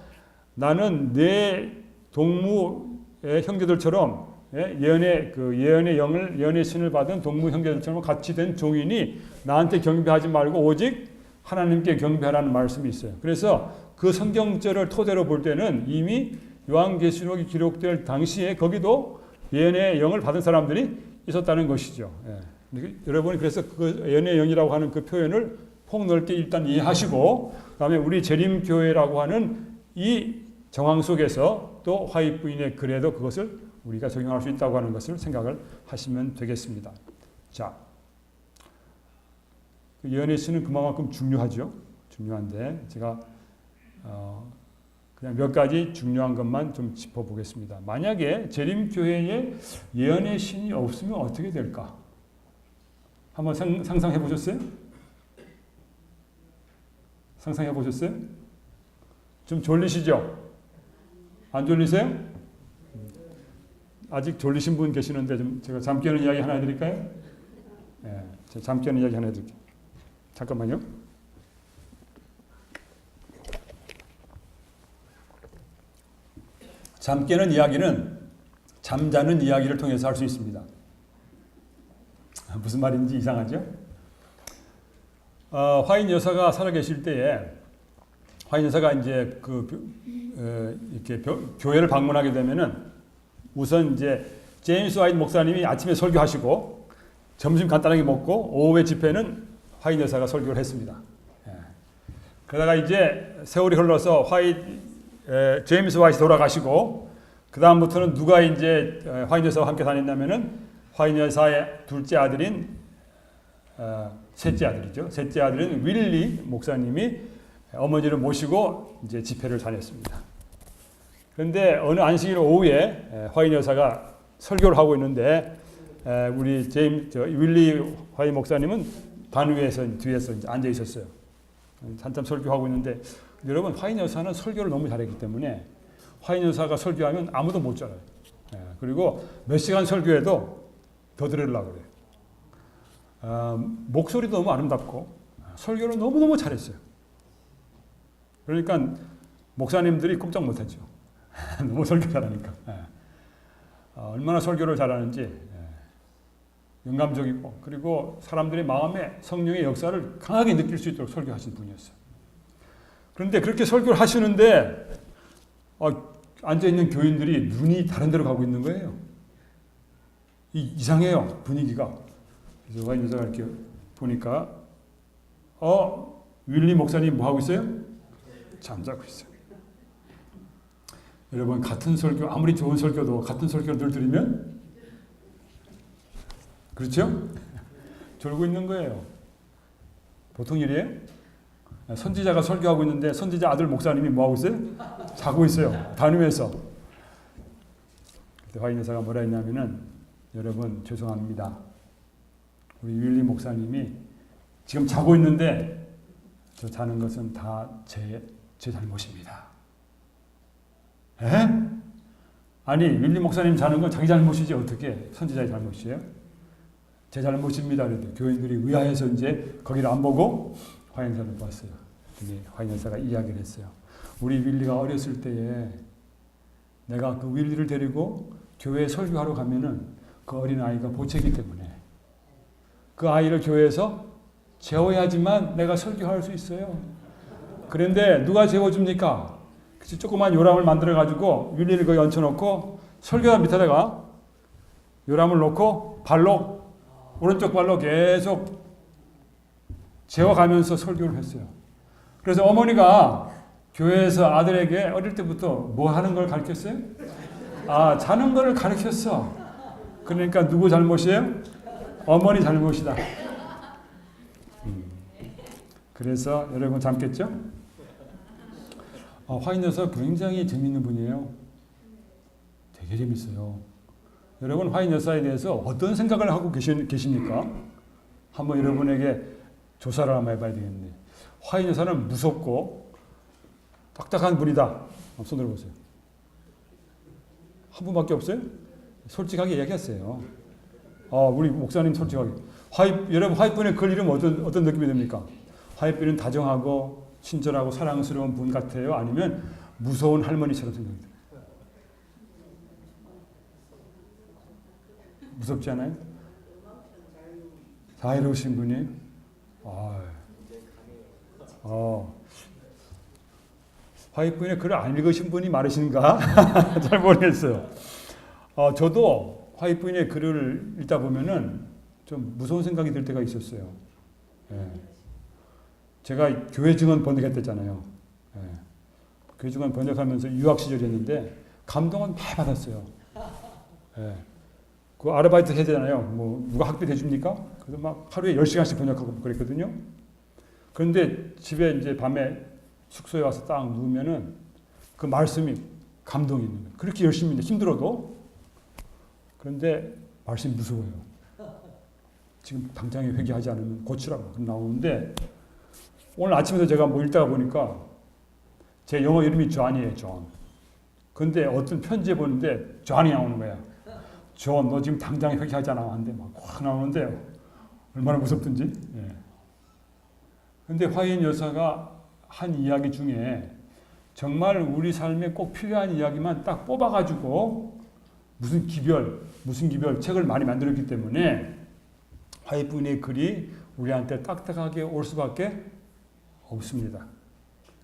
나는 내 동무의 형제들처럼 예언의 영을 예언의 신을 받은 동무 형제들처럼 같이 된 종이니 나한테 경배하지 말고 오직 하나님께 경배하라는 말씀이 있어요. 그래서 그 성경절을 토대로 볼 때는 이미 요한계시록이 기록될 당시에 거기도 예언의 영을 받은 사람들이 있었다는 것이죠. 여러분이 그래서 그 예언의 영이라고 하는 그 표현을 폭넓게 일단 이해하시고 그다음에 우리 재림교회라고 하는 이 정황 속에서 또 화이트 부인의 글에도 그것을 우리가 적용할 수 있다고 하는 것을 생각을 하시면 되겠습니다. 자, 예언의 신은 그만큼 중요하죠. 중요한데 제가 그냥 몇 가지 중요한 것만 좀 짚어보겠습니다. 만약에 재림교회에 예언의 신이 없으면 어떻게 될까? 한번 상상해 보셨어요? 상상해 보셨어요? 좀 졸리시죠? 안 졸리세요? 아직 졸리신 분 계시는데 좀 제가 잠 깨는 이야기 하나 해드릴까요? 예, 제가 잠 깨는 이야기 하나 해드릴게요. 잠깐만요. 잠 깨는 이야기는 잠자는 이야기를 통해서 할 수 있습니다. 무슨 말인지 이상하죠? 화인 여사가 살아계실 때에 화인 여사가 이제 이렇게 교회를 방문하게 되면은 우선 이제 제임스 화인 목사님이 아침에 설교하시고 점심 간단하게 먹고 오후에 집회는 화인 여사가 설교를 했습니다. 예. 그러다가 이제 세월이 흘러서 제임스 화이트 돌아가시고 그 다음부터는 누가 이제 화인 여사와 함께 다녔냐면은 화인 여사의 둘째 아들인 셋째 아들이죠. 셋째 아들인 윌리 목사님이 어머니를 모시고 이제 집회를 다녔습니다. 그런데 어느 안식일 오후에 화인 여사가 설교를 하고 있는데 우리 윌리 화인 목사님은 뒤에서 이제 앉아 있었어요. 한참 설교하고 있는데 여러분 화인 여사는 설교를 너무 잘했기 때문에 화인 여사가 설교하면 아무도 못 잘해요. 그리고 몇 시간 설교해도 더 들으려고 그래요. 목소리도 너무 아름답고 설교를 너무너무 잘했어요. 그러니까 목사님들이 꼼짝 못했죠. 너무 설교 잘하니까. 얼마나 설교를 잘하는지 영감적이고 그리고 사람들의 마음에 성령의 역사를 강하게 느낄 수 있도록 설교하신 분이었어요. 그런데 그렇게 설교를 하시는데 앉아있는 교인들이 눈이 다른 데로 가고 있는 거예요. 이상해요. 분위기가. 그래서 화인 여사가 이렇게 보니까 윌리 목사님 뭐 하고 있어요? 잠자고 있어요. 여러분 같은 설교 아무리 좋은 설교도 같은 설교를 늘 들으면 그렇죠? 졸고 있는 거예요. 보통 일이에요? 선지자가 설교하고 있는데 선지자 아들 목사님이 뭐 하고 있어요? 자고 있어요. 다니면서. 그때 화인 여사가 뭐라 했냐면은 여러분 죄송합니다. 우리 윌리 목사님이 지금 자고 있는데 저 자는 것은 다 제 잘못입니다. 에? 아니 윌리 목사님 자는 건 자기 잘못이지 어떻게 선지자의 잘못이에요? 제 잘못입니다. 그래도 교인들이 의아해서 이제 거기를 안 보고 화인 여사를 봤어요. 근데 화인 여사가 이야기를 했어요. 우리 윌리가 어렸을 때에 내가 그 윌리를 데리고 교회에 설교하러 가면은 그 어린 아이가 보채기 때문에 그 아이를 교회에서 재워야지만 내가 설교할 수 있어요. 그런데 누가 재워줍니까? 그래서 조그만 요람을 만들어가지고 윌리를 거기 얹혀놓고 설교단 밑에다가 요람을 놓고 오른쪽 발로 계속 재워가면서 설교를 했어요. 그래서 어머니가 교회에서 아들에게 어릴 때부터 뭐 하는 걸 가르쳤어요? 자는 걸 가르쳤어. 그러니까 누구 잘못이에요? 어머니 잘못이다. 그래서 여러분 잠겠죠? 화인 여사 굉장히 재밌는 분이에요. 되게 재밌어요. 여러분 화인 여사에 대해서 어떤 생각을 하고 계십니까? 한번 여러분에게 조사를 한번 해봐야 되겠네. 화인 여사는 무섭고 딱딱한 분이다. 손 들어보세요. 한 분밖에 없어요? 솔직하게 얘기했어요. 우리 목사님 솔직하게. 여러분 화이트분의 글 이름 어떤 느낌이 듭니까? 화이트분은 다정하고 친절하고 사랑스러운 분 같아요? 아니면 무서운 할머니처럼 생각이 들어요? 무섭지 않아요? 자유로우신 분이? 화이트분의 글을 안 읽으신 분이 많으신가? 잘 모르겠어요. 저도 화이트분의 글을 읽다 보면은 좀 무서운 생각이 들 때가 있었어요. 제가 교회 증언 번역했댔잖아요. 교회 증언 번역하면서 유학 시절이었는데 감동은 많이 받았어요. 그 아르바이트 해야 되잖아요. 뭐 누가 학비 대줍니까? 그래서 막 하루에 10시간씩 번역하고 그랬거든요. 그런데 집에 이제 밤에 숙소에 와서 딱 누우면은 그 말씀이 감동이 있는 거예요. 그렇게 열심히 힘들어도. 그런데 말씀이 무서워요. 지금 당장에 회개하지 않으면 고치라고 나오는데 오늘 아침에도 제가 뭐 읽다가 보니까 제 영어 이름이 존이에요. 존. 근데 어떤 편지에 보는데 존이 나오는 거야. 존, 너 지금 당장 회개하자 나왔는데 막 확 나오는데요. 얼마나 무섭든지. 예. 근데 화인 여사가 한 이야기 중에 정말 우리 삶에 꼭 필요한 이야기만 딱 뽑아가지고 무슨 기별 책을 많이 만들었기 때문에 화인 부인의 글이 우리한테 딱딱하게 올 수밖에 없습니다.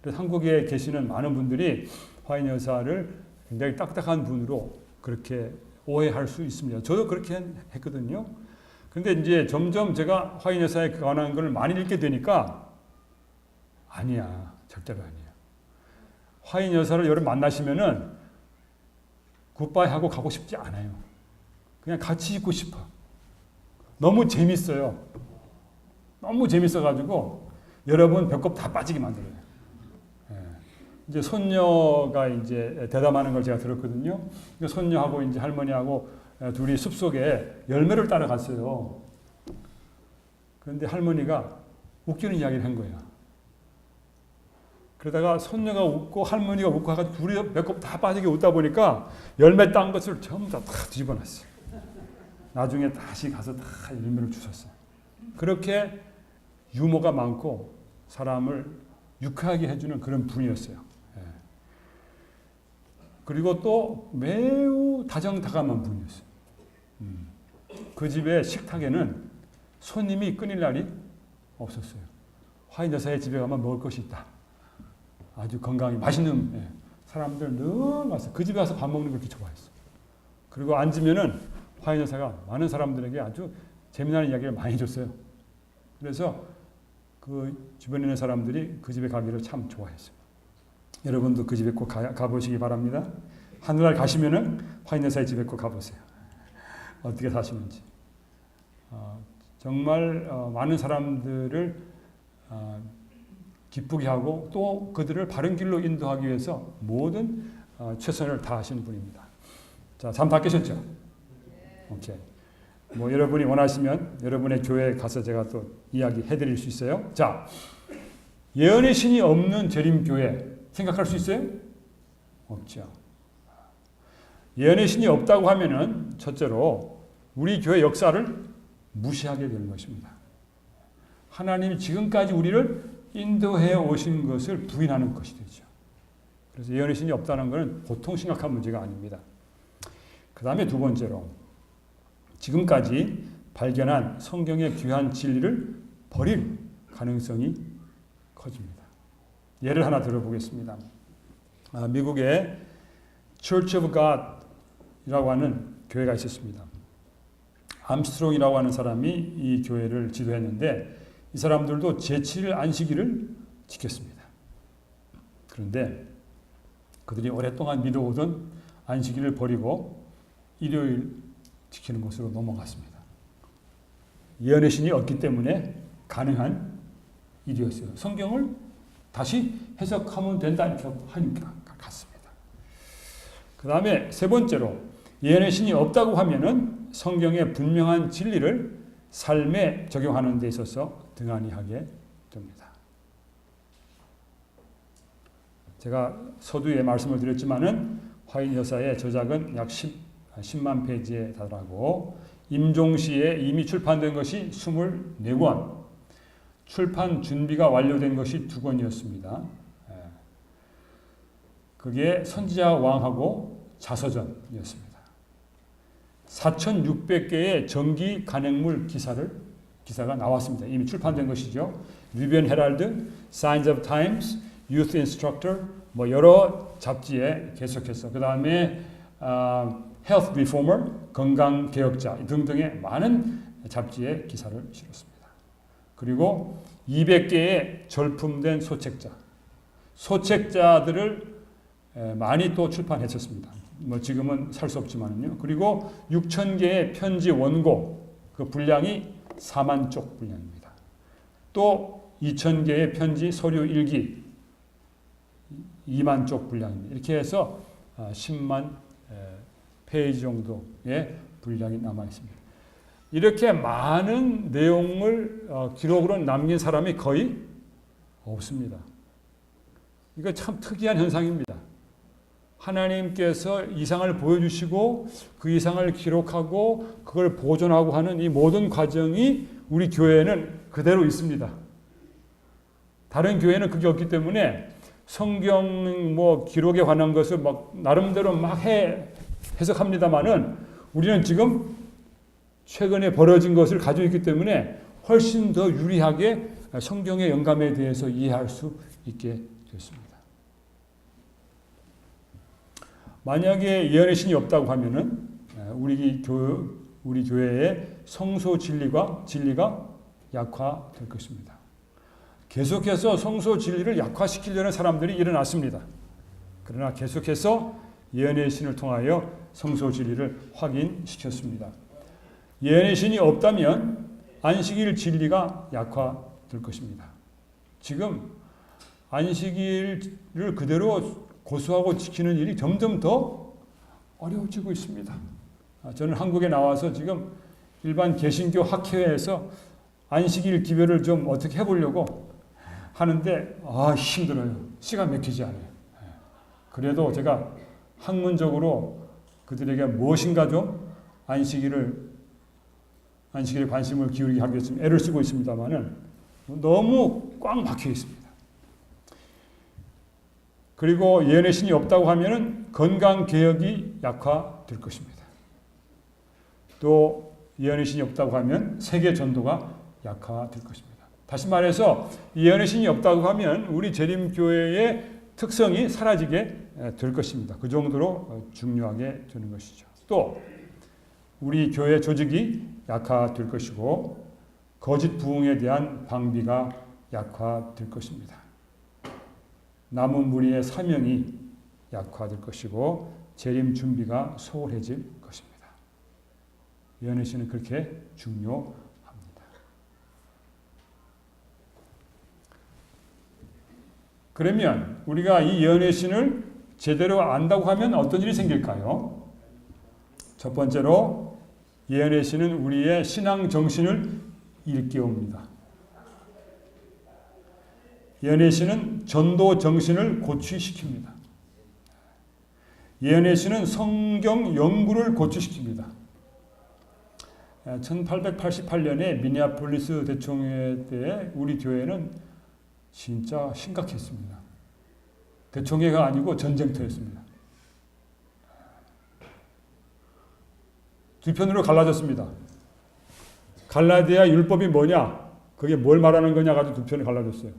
그래서 한국에 계시는 많은 분들이 화인 여사를 굉장히 딱딱한 분으로 그렇게 오해할 수 있습니다. 저도 그렇게 했거든요. 근데 이제 점점 제가 화인 여사에 관한 걸 많이 읽게 되니까 아니야, 절대로 아니야. 화인 여사를 여러분 만나시면은 굿바이 하고 가고 싶지 않아요. 그냥 같이 있고 싶어. 너무 재밌어요. 너무 재밌어가지고 여러분 배꼽 다 빠지게 만들어요. 예. 이제 손녀가 이제 대담하는 걸 제가 들었거든요. 손녀하고 이제 할머니하고 둘이 숲속에 열매를 따라갔어요. 그런데 할머니가 웃기는 이야기를 한 거예요. 그러다가 손녀가 웃고 할머니가 웃고 해가지고 둘이 배꼽 다 빠지게 웃다 보니까 열매 딴 것을 전부 다 뒤집어 놨어요. 나중에 다시 가서 다 열매를 주셨어요. 그렇게 유머가 많고 사람을 유쾌하게 해주는 그런 분이었어요. 예. 그리고 또 매우 다정다감한 분이었어요. 그 집의 식탁에는 손님이 끊일 날이 없었어요. 화인 여사의 집에 가면 먹을 것이 있다. 아주 건강히 맛있는 사람들 늘 와서 그 집에 와서 밥 먹는 걸 그렇게 좋아했어요. 그리고 앉으면은 화인 여사가 많은 사람들에게 아주 재미나는 이야기를 많이 해줬어요. 그래서 그 주변에 있는 사람들이 그 집에 가기를 참 좋아했어요. 여러분도 그 집에 꼭 가보시기 바랍니다. 하늘날 가시면은 화인 여사의 집에 꼭 가보세요. 어떻게 사시는지. 정말 많은 사람들을 기쁘게 하고 또 그들을 바른 길로 인도하기 위해서 모든 최선을 다하시는 분입니다. 자, 잠 다 깨셨죠? 오케이. 뭐 여러분이 원하시면 여러분의 교회에 가서 제가 또 이야기 해드릴 수 있어요. 자, 예언의 신이 없는 재림교회 생각할 수 있어요? 없죠. 예언의 신이 없다고 하면은 첫째로 우리 교회 역사를 무시하게 되는 것입니다. 하나님이 지금까지 우리를 인도해 오신 것을 부인하는 것이 되죠. 그래서 예언의 신이 없다는 것은 보통 심각한 문제가 아닙니다. 그 다음에 두 번째로 지금까지 발견한 성경의 귀한 진리를 버릴 가능성이 커집니다. 예를 하나 들어보겠습니다. 미국의 Church of God이라고 하는 교회가 있었습니다. 암스트롱이라고 하는 사람이 이 교회를 지도했는데 이 사람들도 제7일 안식일을 지켰습니다. 그런데 그들이 오랫동안 믿어오던 안식일을 버리고 일요일 지키는 것으로 넘어갔습니다. 예언의 신이 없기 때문에 가능한 일이었어요. 성경을 다시 해석하면 된다 이렇게 하니까 갔습니다. 그 다음에 세 번째로 예언의 신이 없다고 하면은 성경의 분명한 진리를 삶에 적용하는 데 있어서 등한히 하게 됩니다. 제가 서두에 말씀을 드렸지만은 화인 여사의 저작은 약 10만 페이지에 달하고 임종시에 이미 출판된 것이 24권, 출판 준비가 완료된 것이 2권이었습니다. 그게 선지자 왕하고 자서전이었습니다. 4,600개의 정기 간행물 기사가 나왔습니다. 이미 출판된 것이죠. 리비언 헤럴드, Signs of Times, Youth Instructor, 뭐 여러 잡지에 계속해서 그 다음에 Health Reformer, 건강개혁자 등등의 많은 잡지에 기사를 실었습니다. 그리고 200개의 절품된 소책자들을 많이 또 출판했었습니다. 뭐 지금은 살 수 없지만요. 그리고 6,000개의 편지 원고, 그 분량이 4만 쪽 분량입니다. 또 2,000개의 편지 서류 일기 2만 쪽 분량입니다. 이렇게 해서 10만 페이지 정도의 분량이 남아 있습니다. 이렇게 많은 내용을 기록으로 남긴 사람이 거의 없습니다. 이거 참 특이한 현상입니다. 하나님께서 이상을 보여주시고 그 이상을 기록하고 그걸 보존하고 하는 이 모든 과정이 우리 교회에는 그대로 있습니다. 다른 교회는 그게 없기 때문에 성경 기록에 관한 것을 나름대로 해석합니다만은 우리는 지금 최근에 벌어진 것을 가지고 있기 때문에 훨씬 더 유리하게 성경의 영감에 대해서 이해할 수 있게 됐습니다. 만약에 예언의 신이 없다고 하면은 우리 교회의 성소 진리가 약화될 것입니다. 계속해서 성소 진리를 약화시키려는 사람들이 일어났습니다. 그러나 계속해서 예언의 신을 통하여 성소 진리를 확인시켰습니다. 예언의 신이 없다면 안식일 진리가 약화될 것입니다. 지금 안식일을 그대로 고수하고 지키는 일이 점점 더 어려워지고 있습니다. 저는 한국에 나와서 지금 일반 개신교 학회에서 안식일 기별을 좀 어떻게 해보려고 하는데 힘들어요. 시간 막히지 않아요. 그래도 제가 학문적으로 그들에게 무엇인가 좀 안식일에 관심을 기울이게 하기 위해서 애를 쓰고 있습니다만은 너무 꽉 막혀 있습니다. 그리고 예언의 신이 없다고 하면은 건강 개혁이 약화될 것입니다. 또 예언의 신이 없다고 하면 세계 전도가 약화될 것입니다. 다시 말해서 예언의 신이 없다고 하면 우리 재림교회의 특성이 사라지게 될 것입니다. 그 정도로 중요하게 되는 것이죠. 또 우리 교회 조직이 약화될 것이고 거짓 부흥에 대한 방비가 약화될 것입니다. 남은 무리의 사명이 약화될 것이고 재림 준비가 소홀해질 것입니다. 예언의 신은 그렇게 중요합니다. 그러면 우리가 이 예언의 신을 제대로 안다고 하면 어떤 일이 생길까요? 첫 번째로 예언의 신은 우리의 신앙 정신을 일깨웁니다. 예언의 신은 전도 정신을 고취시킵니다. 예언의 신은 성경 연구를 고취시킵니다. 1888년에 미네아폴리스 대총회 때 우리 교회는 진짜 심각했습니다. 대총회가 아니고 전쟁터였습니다. 두 편으로 갈라졌습니다. 갈라디아 율법이 뭐냐? 그게 뭘 말하는 거냐 가지고 두 편이 갈라졌어요.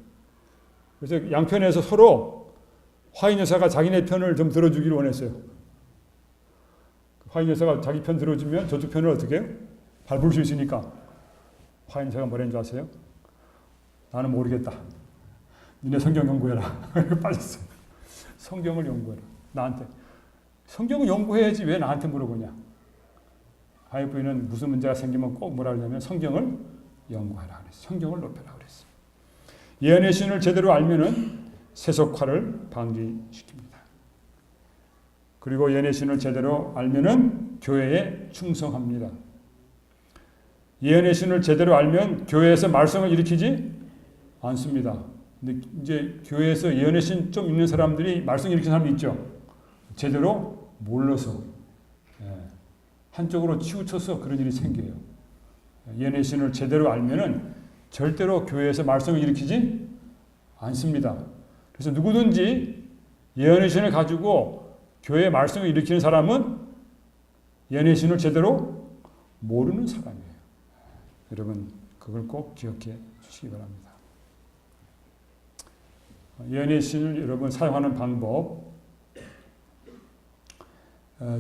그래서 양편에서 서로 화인 여사가 자기네 편을 좀 들어주기를 원했어요. 화인 여사가 자기 편 들어주면 저쪽 편을 어떻게 해요? 밟을 수 있으니까. 화인 여사가 뭐라는 줄 아세요? 나는 모르겠다. 니네 성경 연구해라. 이렇게 빠졌어요. 성경을 연구해라. 나한테. 성경을 연구해야지 왜 나한테 물어보냐. 하이프는 무슨 문제가 생기면 꼭 뭐라 그러냐면 성경을 연구하라 그랬어요. 성경을 높여라 그랬어요. 예언의 신을 제대로 알면은 세속화를 방지시킵니다. 그리고 예언의 신을 제대로 알면은 교회에 충성합니다. 예언의 신을 제대로 알면 교회에서 말썽을 일으키지 않습니다. 근데 이제 교회에서 예언의 신 좀 있는 사람들이 말썽 일으키는 사람이 있죠. 제대로 몰라서 한쪽으로 치우쳐서 그런 일이 생겨요. 예언의 신을 제대로 알면은 절대로 교회에서 말썽을 일으키지 않습니다. 그래서 누구든지 예언의 신을 가지고 교회에 말썽을 일으키는 사람은 예언의 신을 제대로 모르는 사람이에요. 여러분 그걸 꼭 기억해 주시기 바랍니다. 예언의 신을 여러분 사용하는 방법,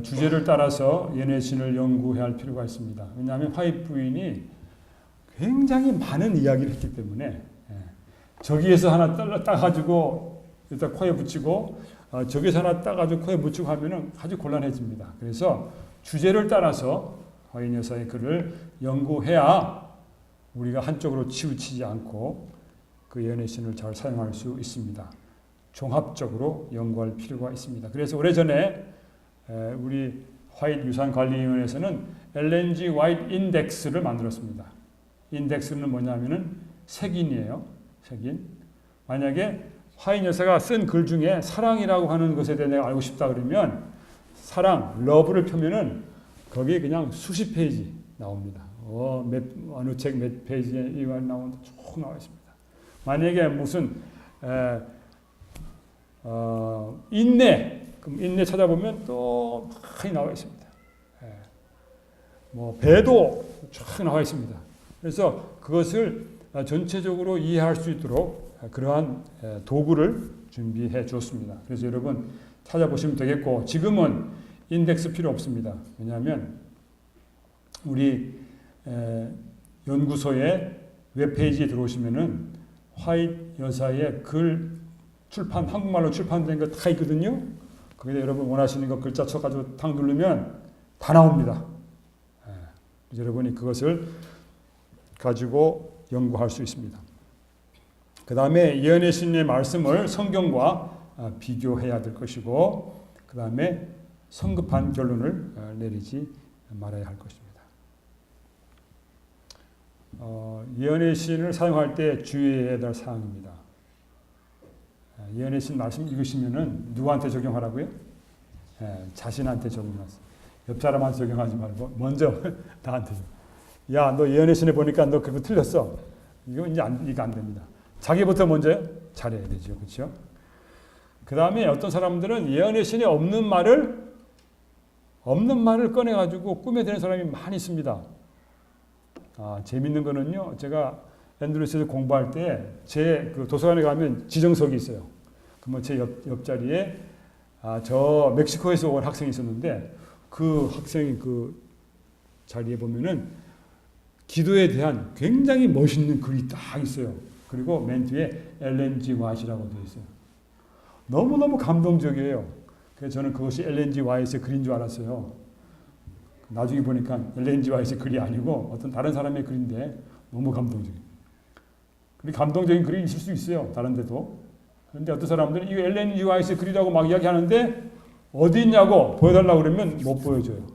주제를 따라서 예언의 신을 연구해야 할 필요가 있습니다. 왜냐하면 화이트 부인이 굉장히 많은 이야기를 했기 때문에 저기에서 하나 따가지고 일단 코에 붙이고 저기에서 하나 따가지고 코에 붙이고 하면은 아주 곤란해집니다. 그래서 주제를 따라서 화인 여사의 글을 연구해야 우리가 한쪽으로 치우치지 않고 그 예언의 신을 잘 사용할 수 있습니다. 종합적으로 연구할 필요가 있습니다. 그래서 오래전에 우리 화이트 유산관리위원회에서는 LNG 화이트 인덱스를 만들었습니다. 인덱스는 뭐냐면은 색인이에요. 색인. 만약에 화인 여사가 쓴 글 중에 사랑이라고 하는 것에 대해 내가 알고 싶다 그러면 사랑, 러브를 펴면은 거기 그냥 수십 페이지 나옵니다. 어느 책 몇 페이지에 이거 나오는데 쭉 나와 있습니다. 만약에 무슨 인내, 그럼 인내 찾아보면 또 많이 나와 있습니다. 뭐 배도 쫙 나와 있습니다. 그래서 그것을 전체적으로 이해할 수 있도록 그러한 도구를 준비해 주었습니다. 그래서 여러분 찾아보시면 되겠고, 지금은 인덱스 필요 없습니다. 왜냐하면 우리 연구소의 웹페이지에 들어오시면은 화이트 여사의 글 출판, 한국말로 출판된 거 다 있거든요. 거기다 여러분 원하시는 거 글자 쳐가지고 탁 누르면 다 나옵니다. 여러분이 그것을 가지고 연구할 수 있습니다. 그 다음에 예언의 신의 말씀을 성경과 비교해야 될 것이고, 그 다음에 성급한 결론을 내리지 말아야 할 것입니다. 예언의 신을 사용할 때 주의해야 될 사항입니다. 예언의 신 말씀 읽으시면은 누구한테 적용하라고요? 자신한테 적용하세요. 옆 사람한테 적용하지 말고 먼저 나한테. 야, 너 예언의 신에 보니까 너 그거 틀렸어. 이거 이제 이거 안 됩니다. 자기부터 먼저 잘해야 되죠, 그렇죠? 그 다음에 어떤 사람들은 예언의 신에 없는 말을 꺼내가지고 꾸며대는 사람이 많이 있습니다. 재밌는 거는요, 제가 앤드루스에서 공부할 때 제 그 도서관에 가면 지정석이 있어요. 그러면 제 옆자리에 저 멕시코에서 온 학생이 있었는데, 그 학생이 그 자리에 보면은 기도에 대한 굉장히 멋있는 글이 딱 있어요. 그리고 맨 뒤에 엘렌 G 화이트라고 되어 있어요. 너무너무 감동적이에요. 그래서 저는 그것이 엘렌 G 화이트의 글인 줄 알았어요. 나중에 보니까 엘렌 G 화이트의 글이 아니고 어떤 다른 사람의 글인데 너무 감동적이에요. 근데 감동적인 글이 있을 수 있어요. 다른 데도. 그런데 어떤 사람들은 이거 엘렌 G 화이트의 글이라고 막 이야기하는데 어디 있냐고 보여달라고 그러면 못 보여줘요.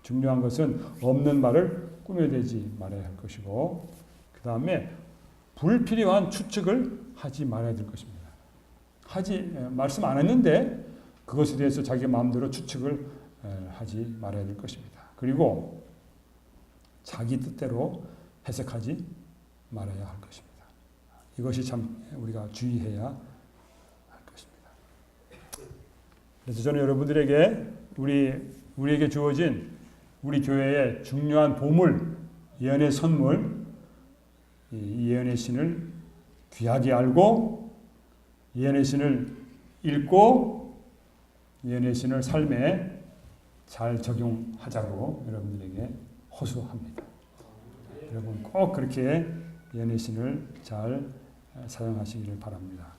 중요한 것은 없는 말을 꾸며대지 말아야 할 것이고, 그 다음에 불필요한 추측을 하지 말아야 될 것입니다. 말씀 안 했는데 그것에 대해서 자기 마음대로 추측을 하지 말아야 될 것입니다. 그리고 자기 뜻대로 해석하지 말아야 할 것입니다. 이것이 참 우리가 주의해야 할 것입니다. 그래서 저는 여러분들에게 우리에게 주어진 우리 교회의 중요한 보물, 예언의 선물, 이 예언의 신을 귀하게 알고 예언의 신을 읽고 예언의 신을 삶에 잘 적용하자고 여러분들에게 호소합니다. 여러분 꼭 그렇게 예언의 신을 잘 사용하시기를 바랍니다.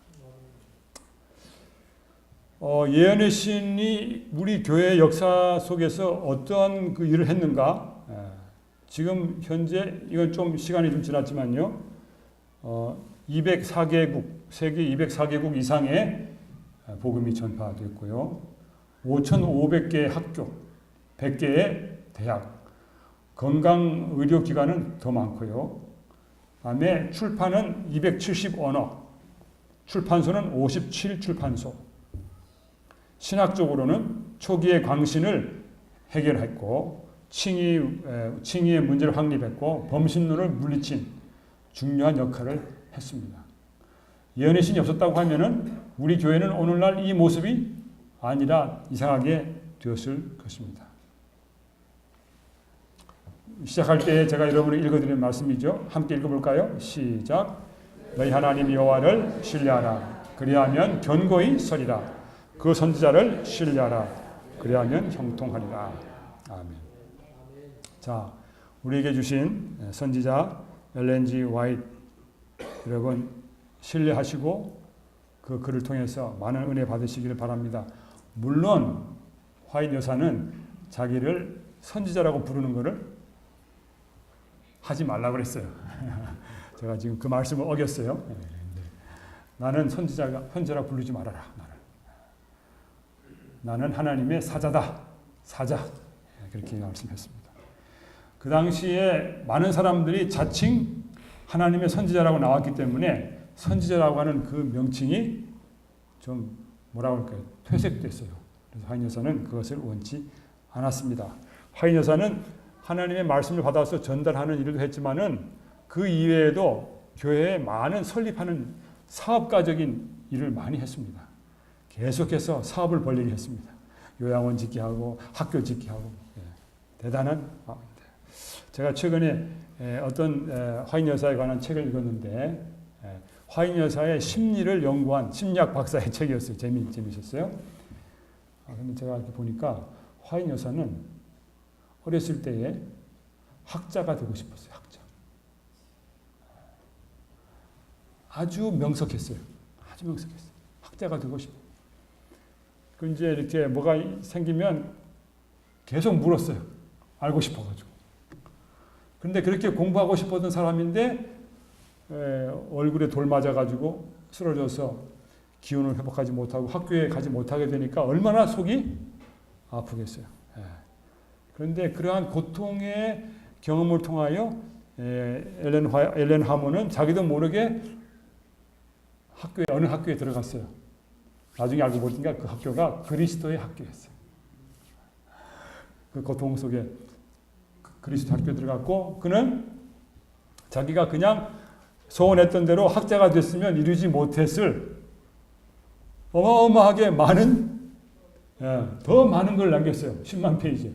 예언의 신이 우리 교회 역사 속에서 어떠한 그 일을 했는가? 지금 현재 이건 좀 시간이 좀 지났지만요. 204개국, 세계 204개국 이상의 복음이 전파됐고요. 5,500개의 학교, 100개의 대학, 건강의료기관은 더 많고요. 다음에 출판은 270 언어, 출판소는 57 출판소. 신학적으로는 초기의 광신을 해결했고 칭의의 문제를 확립했고 범신론을 물리친 중요한 역할을 했습니다. 예언의 신이 없었다고 하면은 우리 교회는 오늘날 이 모습이 아니라 이상하게 되었을 것입니다. 시작할 때 제가 여러분에게 읽어드린 말씀이죠. 함께 읽어볼까요? 시작. 너희 하나님 여호와를 신뢰하라. 그리하면 견고히 서리라. 그 선지자를 신뢰하라. 그리하면 형통하리라. 아멘. 자, 우리에게 주신 선지자 엘렌 G 화이트 여러분 신뢰하시고 그 글을 통해서 많은 은혜 받으시기를 바랍니다. 물론 화이트 여사는 자기를 선지자라고 부르는 것을 하지 말라고 그랬어요. 제가 지금 그 말씀을 어겼어요. 나는 선지자라 부르지 말아라. 나는 하나님의 사자다. 사자. 그렇게 말씀했습니다. 그 당시에 많은 사람들이 자칭 하나님의 선지자라고 나왔기 때문에 선지자라고 하는 그 명칭이 좀 뭐라고 할까요? 퇴색됐어요. 그래서 화인 여사는 그것을 원치 않았습니다. 화인 여사는 하나님의 말씀을 받아서 전달하는 일도 했지만은 그 이외에도 교회에 많은 설립하는 사업가적인 일을 많이 했습니다. 계속해서 사업을 벌리게 했습니다. 요양원 짓게 하고 학교 짓게 하고 대단한 마음입니다. 제가 최근에 어떤 화인 여사에 관한 책을 읽었는데 화인 여사의 심리를 연구한 심리학 박사의 책이었어요. 재미있었어요. 근데 제가 이렇게 보니까 화인 여사는 어렸을 때에 학자가 되고 싶었어요. 학자. 아주 명석했어요. 아주 명석했어요. 학자가 되고 싶어. 그 이제 이렇게 뭐가 생기면 계속 물었어요. 알고 싶어가지고. 그런데 그렇게 공부하고 싶었던 사람인데 얼굴에 돌 맞아가지고 쓰러져서 기운을 회복하지 못하고 학교에 가지 못하게 되니까 얼마나 속이 아프겠어요. 그런데 그러한 고통의 경험을 통하여 엘렌 하모는 자기도 모르게 어느 학교에 들어갔어요. 나중에 알고 보니까 그 학교가 그리스도의 학교였어요. 그 고통 속에 그리스도 학교에 들어갔고 그는 자기가 그냥 소원했던 대로 학자가 됐으면 이루지 못했을 어마어마하게 많은 더 많은 걸 남겼어요. 10만 페이지.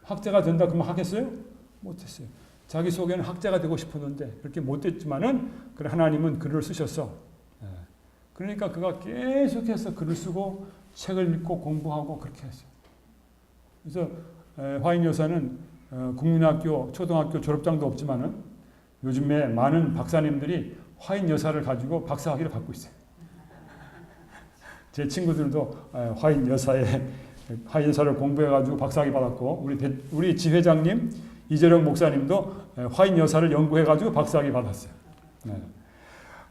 학자가 된다 그러면 하겠어요? 못했어요. 자기 속에는 학자가 되고 싶었는데 그렇게 못됐지만은 하나님은 글을 쓰셨어. 그러니까 그가 계속해서 글을 쓰고 책을 읽고 공부하고 그렇게 했어요. 그래서 화인 여사는 국민학교, 초등학교 졸업장도 없지만은 요즘에 많은 박사님들이 화인 여사를 가지고 박사학위를 받고 있어요. 제 친구들도 화인 여사를 공부해가지고 박사학위 받았고 우리 지회장님 이재령 목사님도 화인 여사를 연구해가지고 박사학위 받았어요.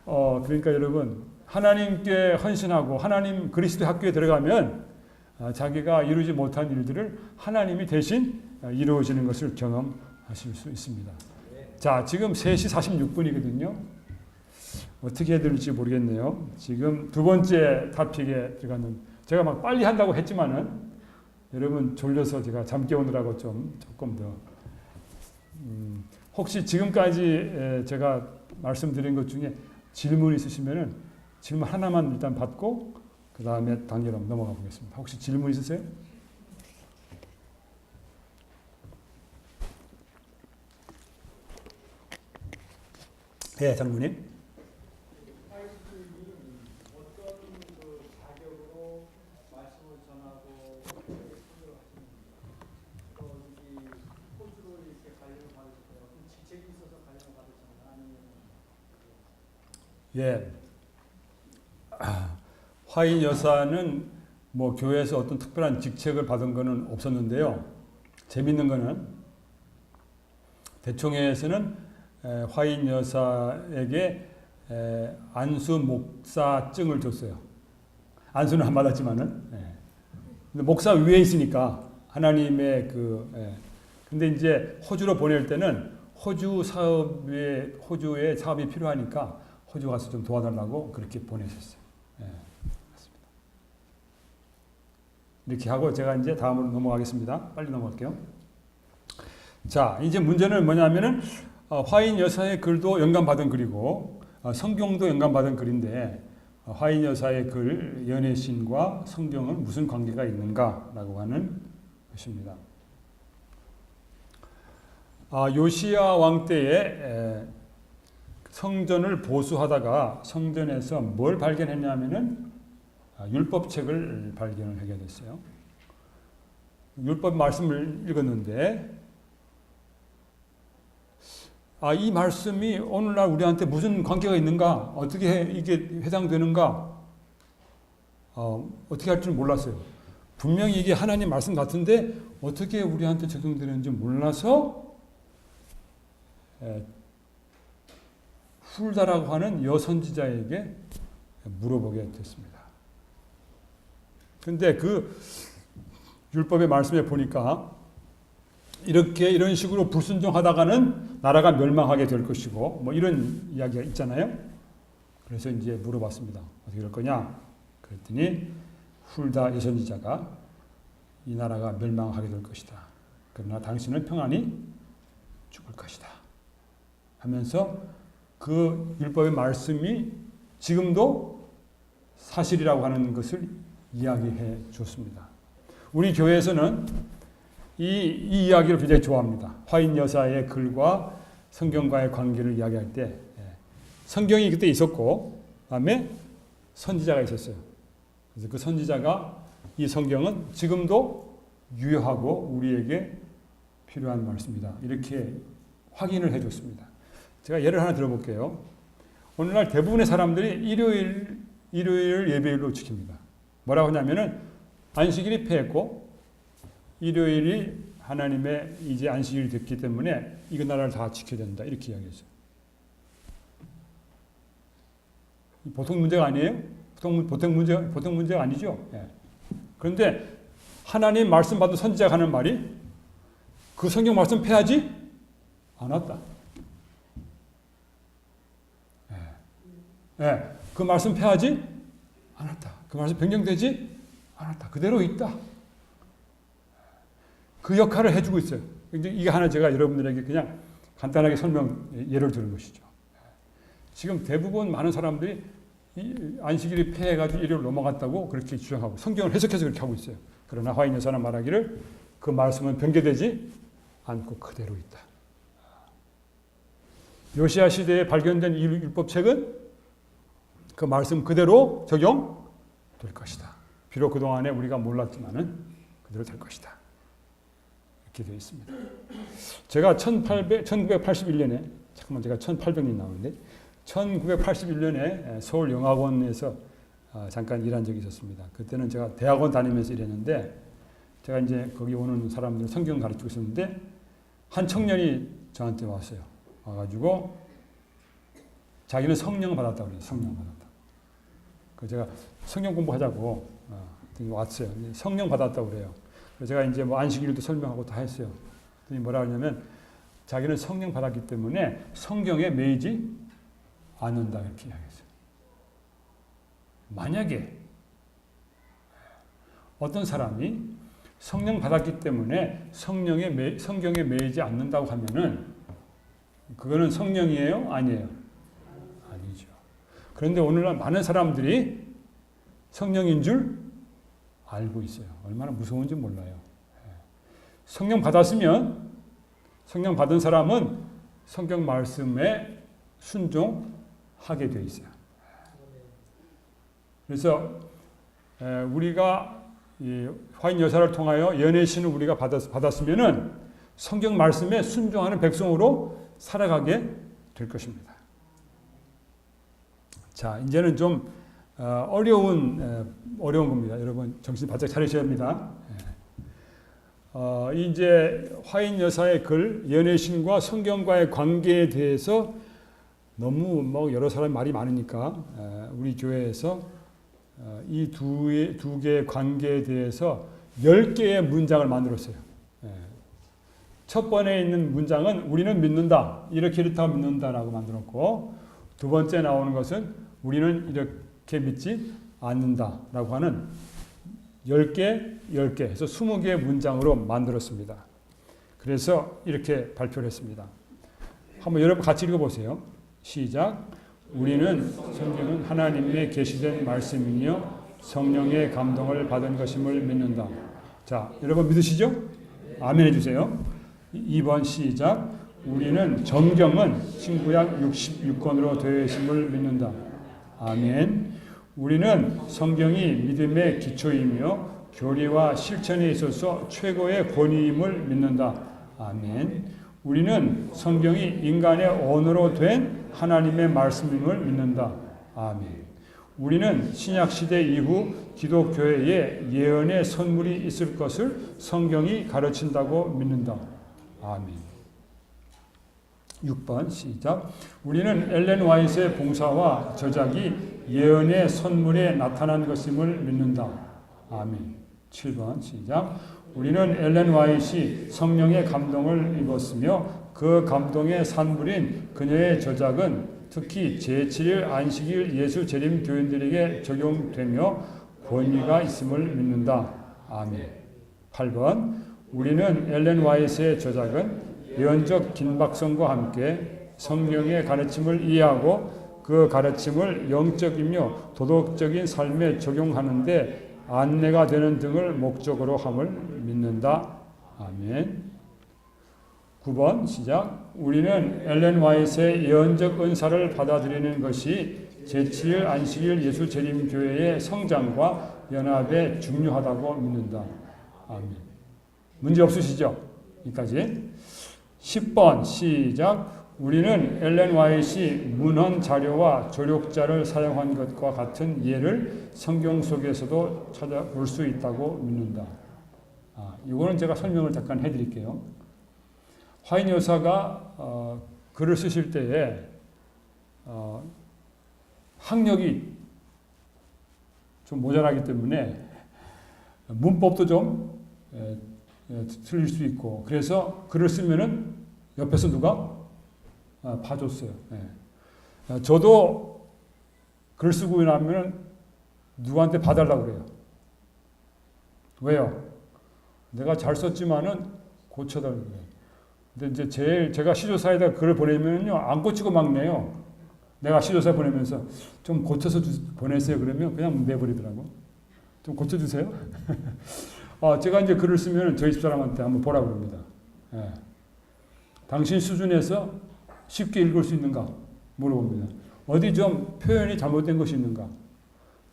그러니까 여러분 하나님께 헌신하고 하나님 그리스도 학교에 들어가면 자기가 이루지 못한 일들을 하나님이 대신 이루어지는 것을 경험하실 수 있습니다. 자, 지금 3시 46분이거든요. 어떻게 해야 될지 모르겠네요. 지금 두 번째 토픽에 들어가는 제가 막 빨리 한다고 했지만은 여러분 졸려서 제가 잠 깨우느라고 조금 더 혹시 지금까지 제가 말씀드린 것 중에 질문 있으시면은 질문 하나만 일단 받고 그 다음에 단계로 넘어가 보겠습니다. 혹시 질문 있으세요? 네, 장모님. 어떤 그 자격으로 말씀을 전하고 호주로 이렇게 관련을 받으셨어요? 어떤 직책이 있어서 관련을 받으셨나요? 아니면 예. 화인 여사는 뭐 교회에서 어떤 특별한 직책을 받은 것은 없었는데요. 재밌는 것은 대총회에서는 화인 여사에게 안수 목사증을 줬어요. 안수는 안 받았지만은. 근데 목사 위에 있으니까 하나님의 근데 이제 호주로 보낼 때는 호주에 사업이 필요하니까 호주 가서 좀 도와달라고 그렇게 보내셨어요. 이렇게 하고 제가 이제 다음으로 넘어가겠습니다. 빨리 넘어갈게요. 자, 이제 문제는 뭐냐면은 화인 여사의 글도 영감받은 글이고 성경도 영감받은 글인데 화인 여사의 글 연애신과 성경은 무슨 관계가 있는가라고 하는 것입니다. 요시야 왕 때에 성전을 보수하다가 성전에서 뭘 발견했냐면은 율법책을 발견을 하게 됐어요. 율법 말씀을 읽었는데 이 말씀이 오늘날 우리한테 무슨 관계가 있는가? 어떻게 이게 해당되는가? 어떻게 할 줄 몰랐어요. 분명히 이게 하나님 말씀 같은데 어떻게 우리한테 적용되는지 몰라서 훌다라고 하는 여선지자에게 물어보게 됐습니다. 근데 그 율법의 말씀에 보니까 이런 식으로 불순종하다가는 나라가 멸망하게 될 것이고 뭐 이런 이야기가 있잖아요. 그래서 이제 물어봤습니다. 어떻게 할 거냐? 그랬더니 훌다 예선지자가 이 나라가 멸망하게 될 것이다. 그러나 당신은 평안히 죽을 것이다. 하면서 그 율법의 말씀이 지금도 사실이라고 하는 것을 이야기해 줬습니다. 우리 교회에서는 이 이야기를 굉장히 좋아합니다. 화인 여사의 글과 성경과의 관계를 이야기할 때 성경이 그때 있었고 그다음에 선지자가 있었어요. 그래서 그 선지자가 이 성경은 지금도 유효하고 우리에게 필요한 말씀이다. 이렇게 확인을 해줬습니다. 제가 예를 하나 들어볼게요. 오늘날 대부분의 사람들이 일요일 예배일로 지킵니다. 뭐라고 하냐면은 안식일이 패했고 일요일이 하나님의 이제 안식일이 됐기 때문에 이거 나라를 다 지켜야 된다. 이렇게 이야기했어요. 보통 문제가 아니에요? 보통 문제가 아니죠. 예. 그런데 하나님 말씀 받은 선지자가 하는 말이 그 성경 말씀 패하지 않았다. 예. 예. 그 말씀 패하지 않았다. 그 말씀 변경되지 않았다. 그대로 있다. 그 역할을 해주고 있어요. 이게 하나 제가 여러분들에게 그냥 간단하게 예를 들은 것이죠. 지금 대부분 많은 사람들이 안식일이 패해가지고 일요일 넘어갔다고 그렇게 주장하고 성경을 해석해서 그렇게 하고 있어요. 그러나 화인 여사는 말하기를 그 말씀은 변개되지 않고 그대로 있다. 요시야 시대에 발견된 이 율법책은 그 말씀 그대로 적용될 것이다. 비록 그동안에 우리가 몰랐지만은 그대로 될 것이다. 이렇게 되어 있습니다. 제가 1981년에 잠깐만 제가 1800년 나오는데 1981년에 서울영화관에서 잠깐 일한 적이 있었습니다. 그때는 제가 대학원 다니면서 일했는데 제가 이제 거기 오는 사람들 성경 가르치고 있었는데 한 청년이 저한테 왔어요. 와가지고 자기는 성령 받았다고 그래요. 성령 받았다. 그래서 제가 성경 공부하자고 왔어요. 성령 받았다고 그래요. 그래서 제가 이제 뭐 안식일도 설명하고 다 했어요. 그랬더니 뭐라 하냐면 자기는 성령 받았기 때문에 성경에 매이지 않는다 이렇게 이야기했어요. 만약에 어떤 사람이 성령 받았기 때문에 성경에 매이지 않는다고 하면은 그거는 성령이에요? 아니에요? 아니죠. 그런데 오늘날 많은 사람들이 성령인 줄 알고 있어요. 얼마나 무서운지 몰라요. 성령 받았으면 성령 받은 사람은 성경 말씀에 순종하게 돼 있어요. 그래서 우리가 이 화인 여사를 통하여 연애의 신을 우리가 받았으면은 성경 말씀에 순종하는 백성으로 살아가게 될 것입니다. 자, 이제는 좀 어려운 겁니다. 여러분 정신 바짝 차리셔야 합니다. 이제 화인 여사의 글, 연애의 신과 성경과의 관계에 대해서 너무 뭐 여러 사람이 말이 많으니까 우리 교회에서 이 두 개의 관계에 대해서 10개의 문장을 만들었어요. 첫 번에 있는 문장은 우리는 믿는다. 이렇게 믿는다라고 만들었고 두 번째 나오는 것은 우리는 이렇게 믿지 않는다라고 하는 10개 해서 20개의 문장으로 만들었습니다. 그래서 이렇게 발표를 했습니다. 한번 여러분 같이 읽어보세요. 시작. 우리는 성경은 하나님의 계시된 말씀이며 성령의 감동을 받은 것임을 믿는다. 자, 여러분 믿으시죠? 아멘 해주세요. 2번 시작. 우리는 정경은 신구약 66권으로 되어 있음을 믿는다. 아멘. 우리는 성경이 믿음의 기초이며 교리와 실천에 있어서 최고의 권위임을 믿는다. 아멘. 우리는 성경이 인간의 언어로 된 하나님의 말씀임을 믿는다. 아멘. 우리는 신약시대 이후 기독교회에 예언의 선물이 있을 것을 성경이 가르친다고 믿는다. 아멘. 6번 시작. 우리는 엘렌 화이트의 봉사와 저작이 예언의 선물에 나타난 것임을 믿는다. 아멘. 7번 시작. 우리는 엘렌 화이트이 성령의 감동을 입었으며 그 감동의 산물인 그녀의 저작은 특히 제7일 안식일 예수 재림 교인들에게 적용되며 권위가 있음을 믿는다. 아멘. 8번 우리는 엘렌 와이트의 저작은 예언적 긴박성과 함께 성령의 가르침을 이해하고 그 가르침을 영적이며 도덕적인 삶에 적용하는데 안내가 되는 등을 목적으로 함을 믿는다. 아멘. 9번 시작. 우리는 엘렌 와이트의 예언적 은사를 받아들이는 것이 제7일 안식일 예수 재림 교회의 성장과 연합에 중요하다고 믿는다. 아멘. 문제 없으시죠? 여기까지. 10번 시작. 우리는 엘렌 와이트이 문헌 자료와 조력자를 사용한 것과 같은 예를 성경 속에서도 찾아볼 수 있다고 믿는다. 이거는 제가 설명을 잠깐 해드릴게요. 화인 여사가 글을 쓰실 때에 학력이 좀 모자라기 때문에 문법도 좀 틀릴 수 있고 그래서 글을 쓰면은 옆에서 누가 봐줬어요. 저도 글 쓰고 나면 누구한테 봐달라고 그래요. 왜요? 내가 잘 썼지만은 고쳐달라고 그래요. 근데 이제 제가 시조사에다 글을 보내면요 안 고치고 막 내요. 내가 시조사 보내면서 좀 고쳐서 보내세요. 그러면 그냥 내버리더라고. 좀 고쳐주세요. 제가 이제 글을 쓰면 저희 집사람한테 한번 보라고 합니다. 당신 수준에서 쉽게 읽을 수 있는가 물어봅니다. 어디 좀 표현이 잘못된 것이 있는가.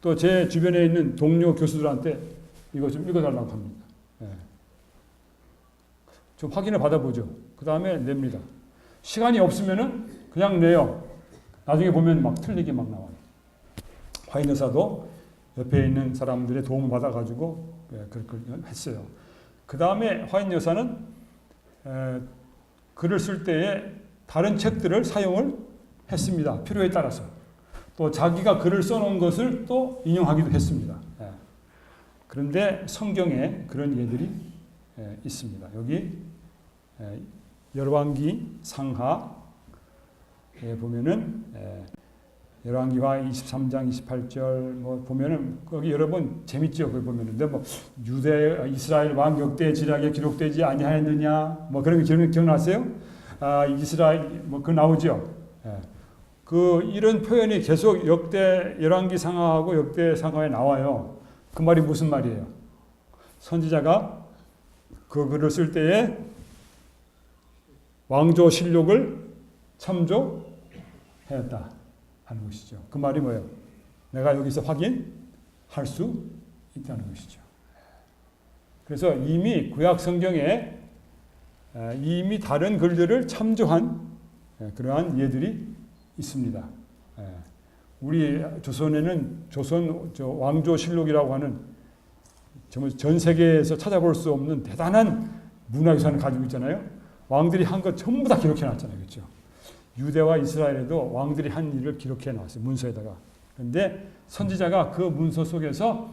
또 제 주변에 있는 동료 교수들한테 이거 좀 읽어달라고 합니다. 좀 확인을 받아보죠. 그 다음에 냅니다. 시간이 없으면은 그냥 내요. 나중에 보면 막 틀리게 막 나와요. 화인 여사도 옆에 있는 사람들의 도움을 받아가지고 그렇게 했어요. 그 다음에 화인 여사는 글을 쓸 때에 다른 책들을 사용을 했습니다. 필요에 따라서. 또 자기가 글을 써놓은 것을 또 인용하기도 했습니다. 그런데 성경에 그런 예들이 있습니다. 여기 열왕기 상하에 보면은 열왕기와 23장 28절 뭐 보면은 거기 여러분 재밌죠. 거기 보면은 근데 뭐 유대 이스라엘 왕 역대 지략에 기록되지 아니하였느냐 뭐 그런 게 기억나세요? 이스라엘 뭐 그 나오죠. 그 이런 표현이 계속 역대 열왕기 상하하고 역대 상하에 나와요. 그 말이 무슨 말이에요? 선지자가 그 글을 쓸 때에 왕조 실록을 참조했다 하는 것이죠. 그 말이 뭐예요? 내가 여기서 확인할 수 있다는 것이죠. 그래서 이미 구약 성경에 이미 다른 글들을 참조한 그러한 예들이 있습니다. 우리 조선에는 조선 왕조실록이라고 하는 정말 전 세계에서 찾아볼 수 없는 대단한 문화유산을 가지고 있잖아요. 왕들이 한 것 전부 다 기록해 놨잖아요. 그렇죠? 유대와 이스라엘에도 왕들이 한 일을 기록해 놨어요. 문서에다가. 그런데 선지자가 그 문서 속에서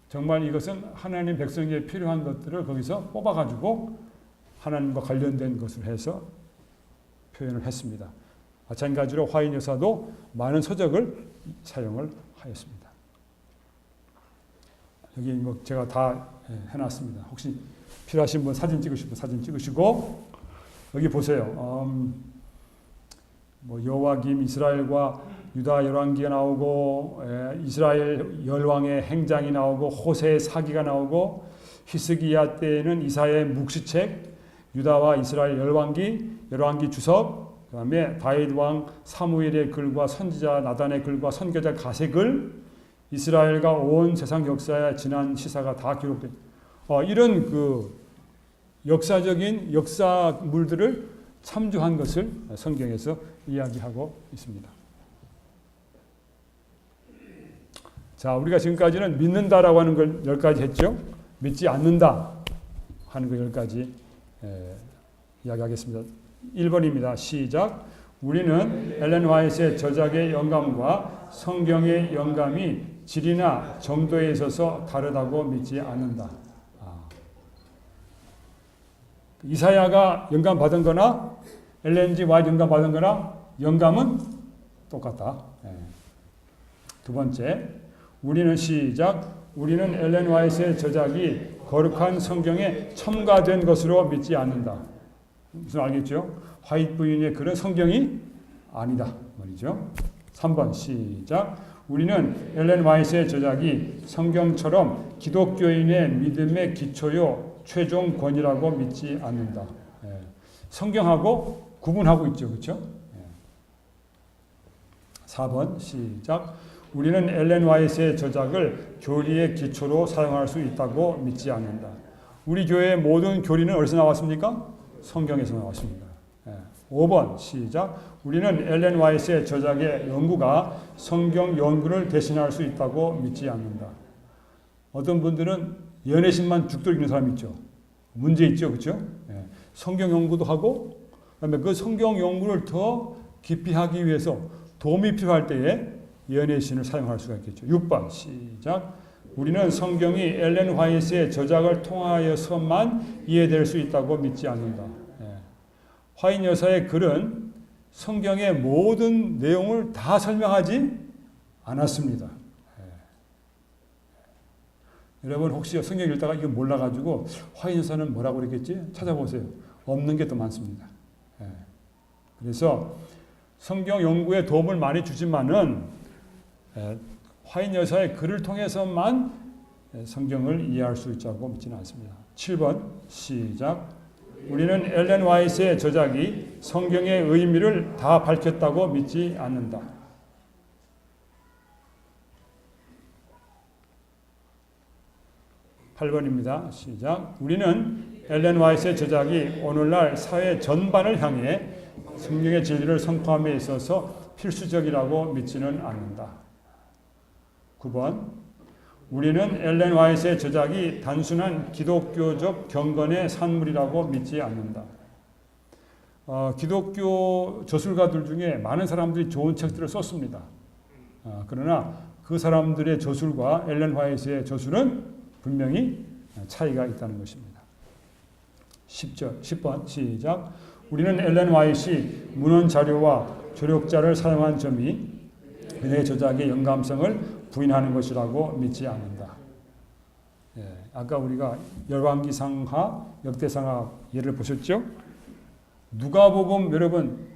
정말 이것은 하나님 백성에게 필요한 것들을 거기서 뽑아가지고 하나님과 관련된 것을 해서 표현을 했습니다. 마찬가지로 화인 여사도 많은 서적을 사용을 하였습니다. 여기 뭐 제가 다 해놨습니다. 혹시 필요하신 분 사진 찍으시고 사진 찍으시고 여기 보세요. 뭐 여호와김 이스라엘과 유다 열왕기가 나오고 이스라엘 열왕의 행장이 나오고 호세의 사기가 나오고 히스기야 때에는 이사야의 묵시책, 유다와 이스라엘 열왕기 주석, 그다음에 다윗 왕 사무엘의 글과 선지자 나단의 글과 선교자 가세 글, 이스라엘과 온 세상 역사의 지난 시사가 다 기록된 이런 그 역사적인 역사물들을 참조한 것을 성경에서 이야기하고 있습니다. 자, 우리가 지금까지는 믿는다라고 하는 걸 10가지 했죠. 믿지 않는다 하는 거 10가지 이야기하겠습니다. 1번입니다. 시작. 우리는 엘렌 화이트의 저작의 영감과 성경의 영감이 질이나 정도에 있어서 다르다고 믿지 않는다. 이사야가 영감 받은 거나 엘렌 지 화이트 영감 받은 거나 영감은 똑같다. 두 번째, 우리는 시작. 우리는 엘렌 화이트의 저작이 거룩한 성경에 첨가된 것으로 믿지 않는다. 무슨 알겠죠? 화이트 부인의 글은 성경이 아니다 말이죠. 3번 시작. 우리는 엘렌 화이트의 저작이 성경처럼 기독교인의 믿음의 기초요 최종 권위라고 믿지 않는다. 성경하고 구분하고 있죠. 그렇죠? 4번 시작. 우리는 엘렌 화이트의 저작을 교리의 기초로 사용할 수 있다고 믿지 않는다. 우리 교회의 모든 교리는 어디서 나왔습니까? 성경에서 나왔습니다. 5번 시작. 우리는 엘렌 화이트의 저작의 연구가 성경 연구를 대신할 수 있다고 믿지 않는다. 어떤 분들은 연애신만 죽도록 읽는 사람이 있죠. 문제 있죠. 그렇죠? 성경 연구도 하고 그다음에 그 성경 연구를 더 깊이 하기 위해서 도움이 필요할 때에 연애신을 사용할 수가 있겠죠. 6번 시작. 우리는 성경이 엘렌 화이트의 저작을 통하여서만 이해될 수 있다고 믿지 않는다. 화이트 여사의 글은 성경의 모든 내용을 다 설명하지 않았습니다. 여러분 혹시 성경 읽다가 이거 몰라가지고 화이트 여사는 뭐라고 그랬겠지? 찾아보세요. 없는 게 더 많습니다. 그래서 성경 연구에 도움을 많이 주지만은 화이트 여사의 글을 통해서만 성경을 이해할 수 있다고 믿지는 않습니다. 7번 시작. 우리는 엘렌 화이트의 저작이 성경의 의미를 다 밝혔다고 믿지 않는다. 8번입니다. 시작. 우리는 엘렌 화이트의 저작이 오늘날 사회 전반을 향해 성경의 진리를 선포함에 있어서 필수적이라고 믿지는 않는다. 9번. 우리는 엘렌 화이트의 저작이 단순한 기독교적 경건의 산물이라고 믿지 않는다. 기독교 저술가들 중에 많은 사람들이 좋은 책들을 썼습니다. 그러나 그 사람들의 저술과 엘렌 화이트의 저술은 분명히 차이가 있다는 것입니다. 10번 시작. 우리는 엘렌 화이트이 문헌 자료와 조력자를 사용한 점이 그의 저작의 영감성을 부인하는 것이라고 믿지 않는다. 아까 우리가 열왕기상하, 역대상하 예를 보셨죠? 누가복음 여러분,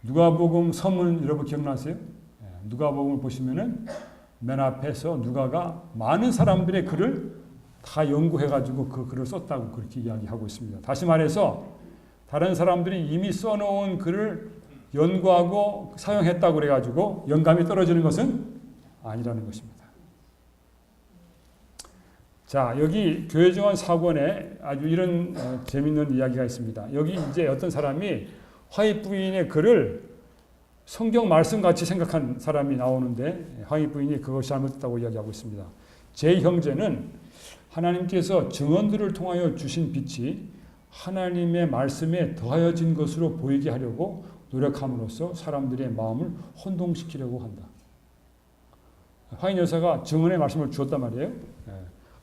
누가복음 서문 여러분 기억나세요? 누가복음을 보시면은 맨 앞에서 누가가 많은 사람들의 글을 다 연구해가지고 그 글을 썼다고 그렇게 이야기하고 있습니다. 다시 말해서 다른 사람들이 이미 써놓은 글을 연구하고 사용했다고 그래가지고 영감이 떨어지는 것은 아니라는 것입니다. 자, 여기 교회정원 4권에 아주 이런 재밌는 이야기가 있습니다. 여기 이제 어떤 사람이 화이트 부인의 글을 성경 말씀같이 생각한 사람이 나오는데 화이트 부인이 그것이 잘못됐다고 이야기하고 있습니다. 제 형제는 하나님께서 증언들을 통하여 주신 빛이 하나님의 말씀에 더하여진 것으로 보이게 하려고 노력함으로써 사람들의 마음을 혼동시키려고 한다. 화이트 여사가 증언의 말씀을 주었단 말이에요.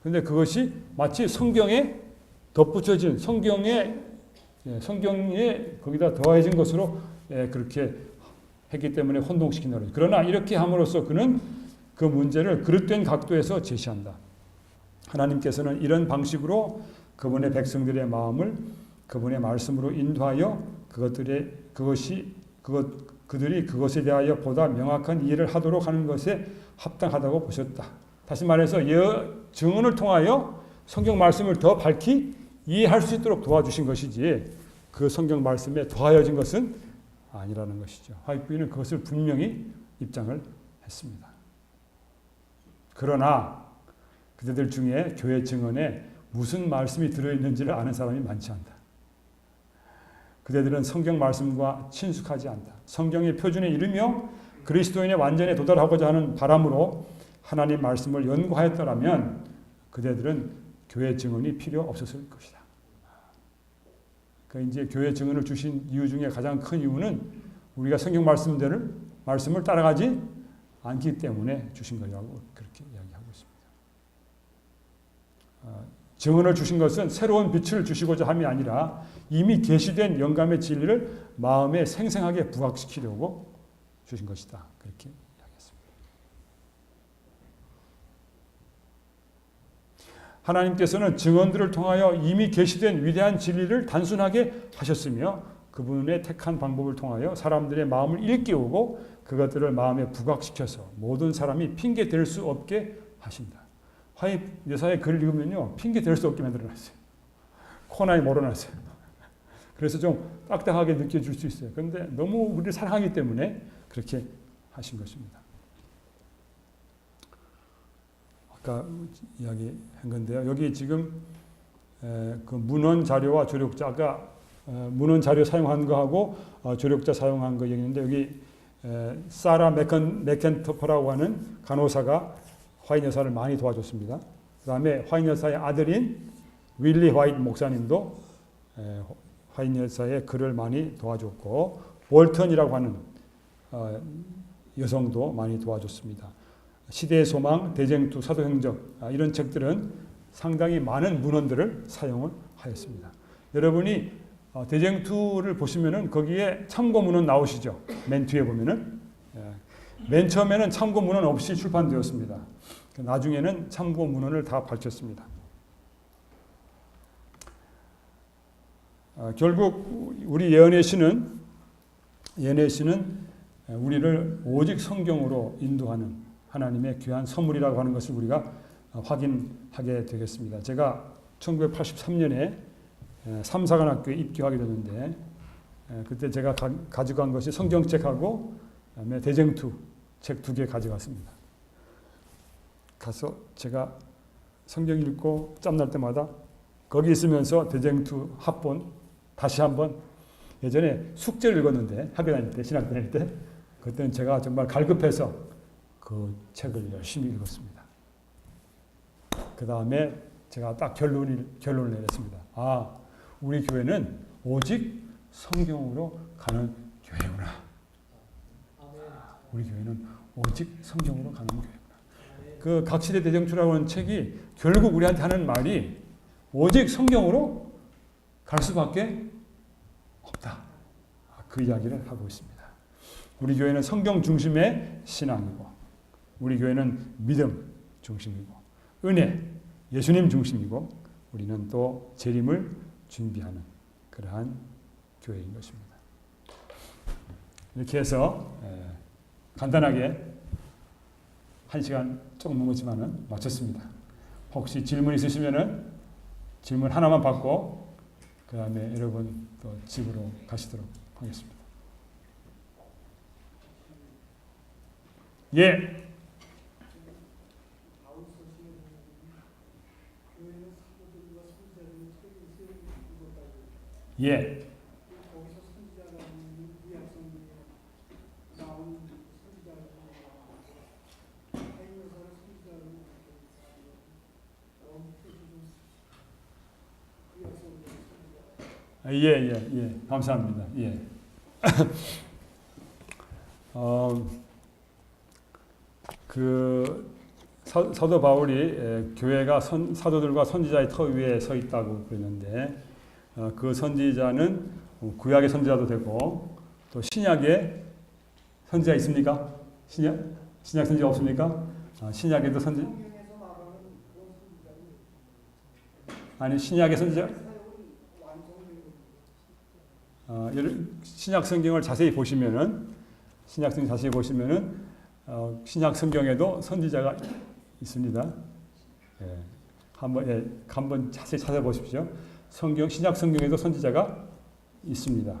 그런데 그것이 마치 성경에 덧붙여진 성경에 거기다 더해진 것으로 그렇게 했기 때문에 혼동시킨다. 그러나 이렇게 함으로써 그는 그 문제를 그릇된 각도에서 제시한다. 하나님께서는 이런 방식으로 그분의 백성들의 마음을 그분의 말씀으로 인도하여 그들이 그것에 대하여 보다 명확한 이해를 하도록 하는 것에 합당하다고 보셨다. 다시 말해서 증언을 통하여 성경 말씀을 더 밝히 이해할 수 있도록 도와주신 것이지 그 성경 말씀에 더하여진 것은 아니라는 것이죠. 화이트 부인은 그것을 분명히 입장을 했습니다. 그러나 그들 중에 교회 증언에 무슨 말씀이 들어있는지를 아는 사람이 많지 않다. 그들은 성경 말씀과 친숙하지 않다. 성경의 표준에 이르며 그리스도인의 완전에 도달하고자 하는 바람으로 하나님 말씀을 연구하였더라면 그들은 교회 증언이 필요 없었을 것이다. 그러니까 이제 교회 증언을 주신 이유 중에 가장 큰 이유는 우리가 성경 말씀을 따라가지 않기 때문에 주신 거라고 그렇게 이야기하고 있습니다. 증언을 주신 것은 새로운 빛을 주시고자 함이 아니라 이미 계시된 영감의 진리를 마음에 생생하게 부각시키려고 주신 것이다. 그렇게 이야기했습니다. 하나님께서는 증언들을 통하여 이미 계시된 위대한 진리를 단순하게 하셨으며 그분의 택한 방법을 통하여 사람들의 마음을 일깨우고 그것들을 마음에 부각시켜서 모든 사람이 핑계 댈 수 없게 하신다. 화이 여사의 글을 읽으면요, 핑계 댈 수 없게 만들어놨어요. 코너에 몰아놨어요. 그래서 좀 딱딱하게 느껴질 수 있어요. 그런데 너무 우리를 사랑하기 때문에 그렇게 하신 것입니다. 아까 이야기한 건데요. 여기 지금 그 문헌 자료와 조력자, 아까 문헌 자료 사용한 거하고 조력자 사용한 거 얘기했는데 여기 사라 맥켄토퍼라고 하는 간호사가 화인 여사를 많이 도와줬습니다. 그 다음에 화인 여사의 아들인 윌리 화이트 목사님도 화인 여사의 글을 많이 도와줬고 볼턴이라고 하는 여성도 많이 도와줬습니다. 시대의 소망, 대쟁투, 사도행전 이런 책들은 상당히 많은 문헌들을 사용을 하였습니다. 여러분이 대쟁투를 보시면은 거기에 참고 문헌 나오시죠. 맨 뒤에 보면은 맨 처음에는 참고 문헌 없이 출판되었습니다. 나중에는 참고 문헌을 다 밝혔습니다. 결국 우리 예언의 시는 우리를 오직 성경으로 인도하는 하나님의 귀한 선물이라고 하는 것을 우리가 확인하게 되겠습니다. 제가 1983년에 삼사관학교에 입교하게 됐는데 그때 제가 가져간 것이 성경책하고 그다음에 대쟁투 책 2개 가져갔습니다. 가서 제가 성경 읽고 짬날 때마다 거기 있으면서 대쟁투 합본 다시 한번 예전에 숙제를 읽었는데 학교 다닐 때 신학 다닐 때 그때는 제가 정말 갈급해서 그 책을 열심히 읽었습니다. 그 다음에 제가 딱 결론을 내렸습니다. 아, 우리 교회는 오직 성경으로 가는 교회구나. 우리 교회는 오직 성경으로 가는 교회구나. 그 각시대 대쟁투라고 하는 책이 결국 우리한테 하는 말이 오직 성경으로 갈 수밖에 없다. 그 이야기를 하고 있습니다. 우리 교회는 성경 중심의 신앙이고 우리 교회는 믿음 중심이고 은혜, 예수님 중심이고 우리는 또 재림을 준비하는 그러한 교회인 것입니다. 이렇게 해서 간단하게 1시간 조금 넘었지만은 마쳤습니다. 혹시 질문 있으시면은 질문 하나만 받고 그 다음에 여러분 또 집으로 가시도록 하겠습니다. 예. 예. 예. 감사합니다. 예. 사도 바울이 교회가 사도들과 선지자의 터 위에 서 있다고 그랬는데 그 선지자는 구약의 선지자도 되고 또 신약의 선지자 있습니까? 신약 선지자 없습니까? 신약에도 아니 신약의 선지자 신약 성경을 자세히 보시면은 신약 성경에도 선지자가 있습니다. 한번 자세히 찾아보십시오. 신약 성경에도 선지자가 있습니다.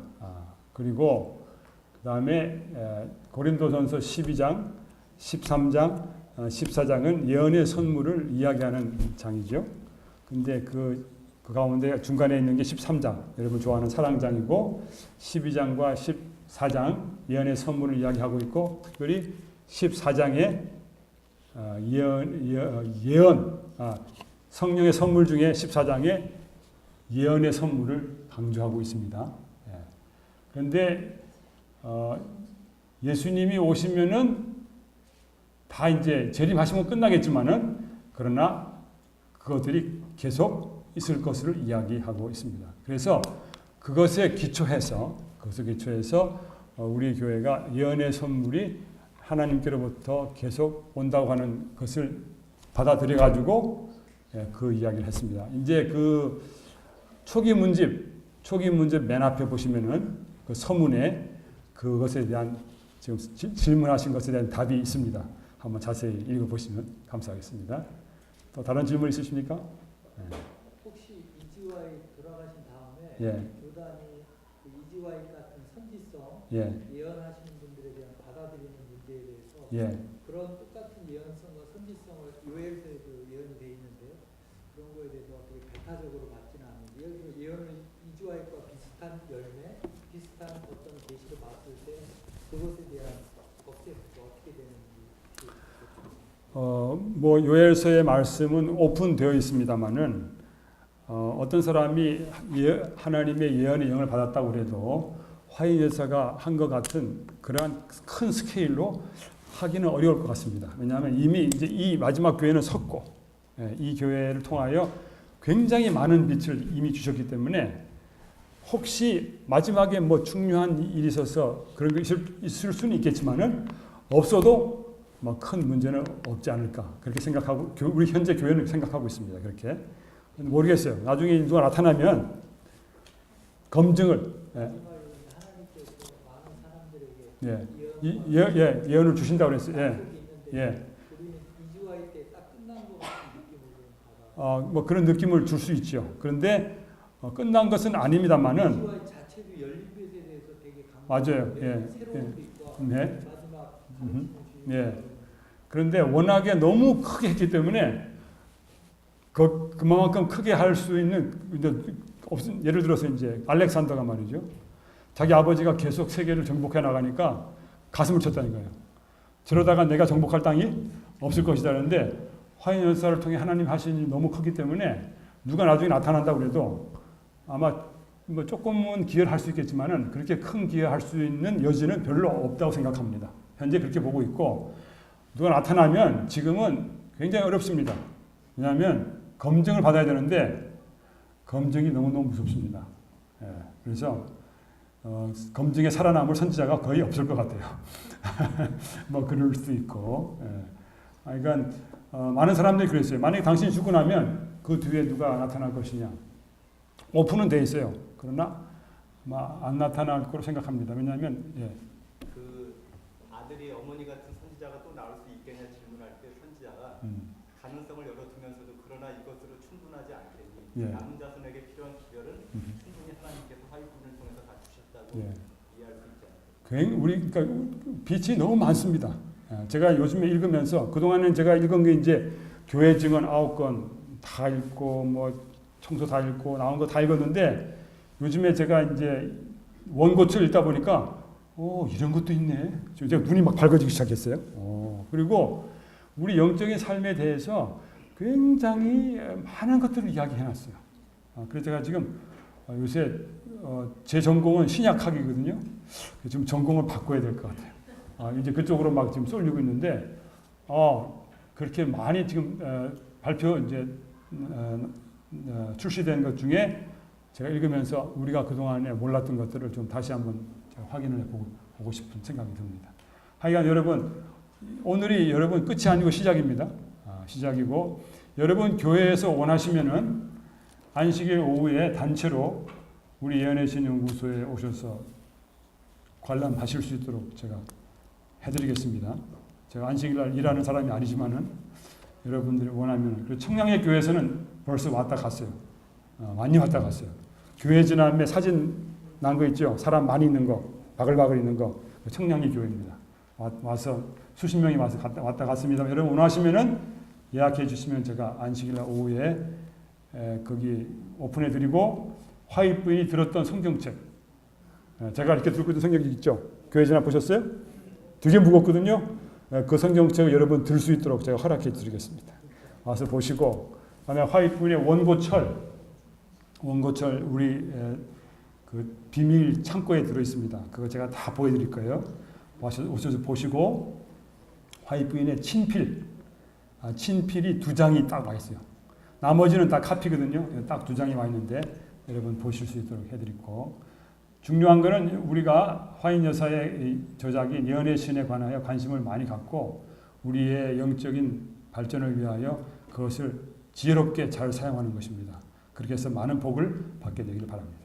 그리고 그 다음에 고린도전서 12장, 13장, 14장은 예언의 선물을 이야기하는 장이죠. 근데 그 가운데 중간에 있는 게 13장, 여러분 좋아하는 사랑장이고 12장과 14장 예언의 선물을 이야기하고 있고 특별히 14장에 성령의 선물 중에 14장에 예언의 선물을 강조하고 있습니다. 그런데 예수님이 오시면은 다 이제 재림하시면 끝나겠지만은 그러나 그것들이 계속 있을 것을 이야기하고 있습니다. 그래서 그것에 기초해서 우리 교회가 예언의 선물이 하나님께로부터 계속 온다고 하는 것을 받아들여 가지고 그 이야기를 했습니다. 이제 그 초기 문집 맨 앞에 보시면은 그 서문에 그것에 대한 지금 질문하신 것에 대한 답이 있습니다. 한번 자세히 읽어보시면 감사하겠습니다. 또 다른 질문 있으십니까? 혹시 이지와이 돌아가신 다음에 예. 교단이 그 이지와이 같은 선지성 예. 예언하시는 분들에 대한 받아들이는 문제에 대해서 예. 그런 똑같은 예언성과 선지성을 요엘서에도 예언이 돼 있는데 그런 거에 대해서 어떻게 배타적으로 받지는 않는데 예를 들어 예언을 이지와이과 비슷한 열매, 비슷한 어떤 계시를 봤을 때 그것에 대한 어떻게 되는지 뭐 요엘서의 말씀은 오픈되어 있습니다만은 어떤 사람이 하나님의 예언의 영을 받았다고 그래도 화인 여사가 한 것 같은 그러한 큰 스케일로 하기는 어려울 것 같습니다. 왜냐하면 이미 이제 이 마지막 교회는 섰고 이 교회를 통하여 굉장히 많은 빛을 이미 주셨기 때문에 혹시 마지막에 뭐 중요한 일이 있어서 그런 게 있을 수는 있겠지만은 없어도 뭐 큰 문제는 없지 않을까 그렇게 생각하고 우리 현재 교회는 생각하고 있습니다. 그렇게 모르겠어요. 나중에 누가 나타나면 검증을 하나님께서 많은 사람들에게 예언을 주신다고 그랬어요. 예. 우리는 이주와이 때 딱 끝난 것 같은 느낌을 좀 받아. 뭐 그런 느낌을 줄 수 있죠. 그런데 끝난 것은 아닙니다만은 이주와이 자체도 열린 것에 대해서 되게 맞아요. 새로운 게 있고 네. 마지막 예. 그런데 워낙에 너무 크게 했기 때문에 그만큼 크게 할 수 있는 예를 들어서 이제 알렉산더가 말이죠. 자기 아버지가 계속 세계를 정복해 나가니까 가슴을 쳤다는 거예요. 저러다가 내가 정복할 땅이 없을 것이다. 그런데 화인 열사를 통해 하나님 하신 일이 너무 크기 때문에 누가 나중에 나타난다고 그래도 아마 뭐 조금은 기여할 수 있겠지만은 그렇게 큰 기여할 수 있는 여지는 별로 없다고 생각합니다. 현재 그렇게 보고 있고 누가 나타나면 지금은 굉장히 어렵습니다. 왜냐하면 검증을 받아야 되는데 검증이 너무너무 무섭습니다. 그래서 검증에 살아남을 선지자가 거의 없을 것 같아요. 뭐 그럴 수도 있고. 그러니까 많은 사람들이 그랬어요. 만약에 당신이 죽고 나면 그 뒤에 누가 나타날 것이냐. 오픈은 돼 있어요. 그러나 아마 안 나타날 거로 생각합니다. 왜냐하면 그 아들이 어머니 같은 선지자가 또 나올 수 있겠냐 질문할 때 선지자가 가능성을 열어두면서도 그러나 이것으로 충분하지 않겠니 남은 자손에게 필요한 기별은 충분히 하나님께서 화이분을 통해서 다 주셨다고 이해할 수 있잖아요. 그러니까 빛이 너무 많습니다. 제가 요즘에 읽으면서 그동안은 제가 읽은 게 이제 교회 증언 9권 다 읽고 뭐 청소 다 읽고 나온 거 다 읽었는데 요즘에 제가 이제 원고를 읽다 보니까 이런 것도 있네. 제가 눈이 막 밝아지기 시작했어요. 그리고 우리 영적인 삶에 대해서 굉장히 많은 것들을 이야기해놨어요. 그래서 제가 지금 요새 제 전공은 신약학이거든요. 지금 전공을 바꿔야 될 것 같아요. 이제 그쪽으로 막 지금 쏠리고 있는데 그렇게 많이 지금 발표 이제 출시된 것 중에 제가 읽으면서 우리가 그동안에 몰랐던 것들을 좀 다시 한번 확인을 해보고 싶은 생각이 듭니다. 하여간 여러분 오늘이 여러분 끝이 아니고 시작입니다. 시작이고 여러분 교회에서 원하시면은 안식일 오후에 단체로 우리 예언의 신 연구소에 오셔서 관람하실 수 있도록 제가 해드리겠습니다. 제가 안식일날 일하는 사람이 아니지만은 여러분들이 원하면 그리고 청량리 교회에서는 벌써 왔다 갔어요. 많이 왔다 갔어요. 교회 지남에 사진 난 거 있죠. 사람 많이 있는 거, 바글바글 있는 거, 청량리 교회입니다. 와서 수십 명이 와서 왔다 갔습니다. 여러분 원하시면은 예약해 주시면 제가 안식일날 오후에 거기 오픈해 드리고 화이트 부인이 들었던 성경책, 제가 이렇게 들고 있는 성경책 있죠. 교회 지남 보셨어요? 되게 무겁거든요. 그 성경책을 여러분 들 수 있도록 제가 허락해 드리겠습니다. 와서 보시고 그다음에 화이트 부인의 원고철 우리 그 비밀 창고에 들어 있습니다. 그거 제가 다 보여드릴 거예요. 오셔서 보시고 화이트 부인의 친필이 2장이 딱 와 있어요. 나머지는 다 카피거든요. 딱 2장이 와 있는데 여러분 보실 수 있도록 해드리고 중요한 거는 우리가 화인 여사의 이 저작인 연애 신에 관하여 관심을 많이 갖고 우리의 영적인 발전을 위하여 그것을 지혜롭게 잘 사용하는 것입니다. 그렇게 해서 많은 복을 받게 되기를 바랍니다.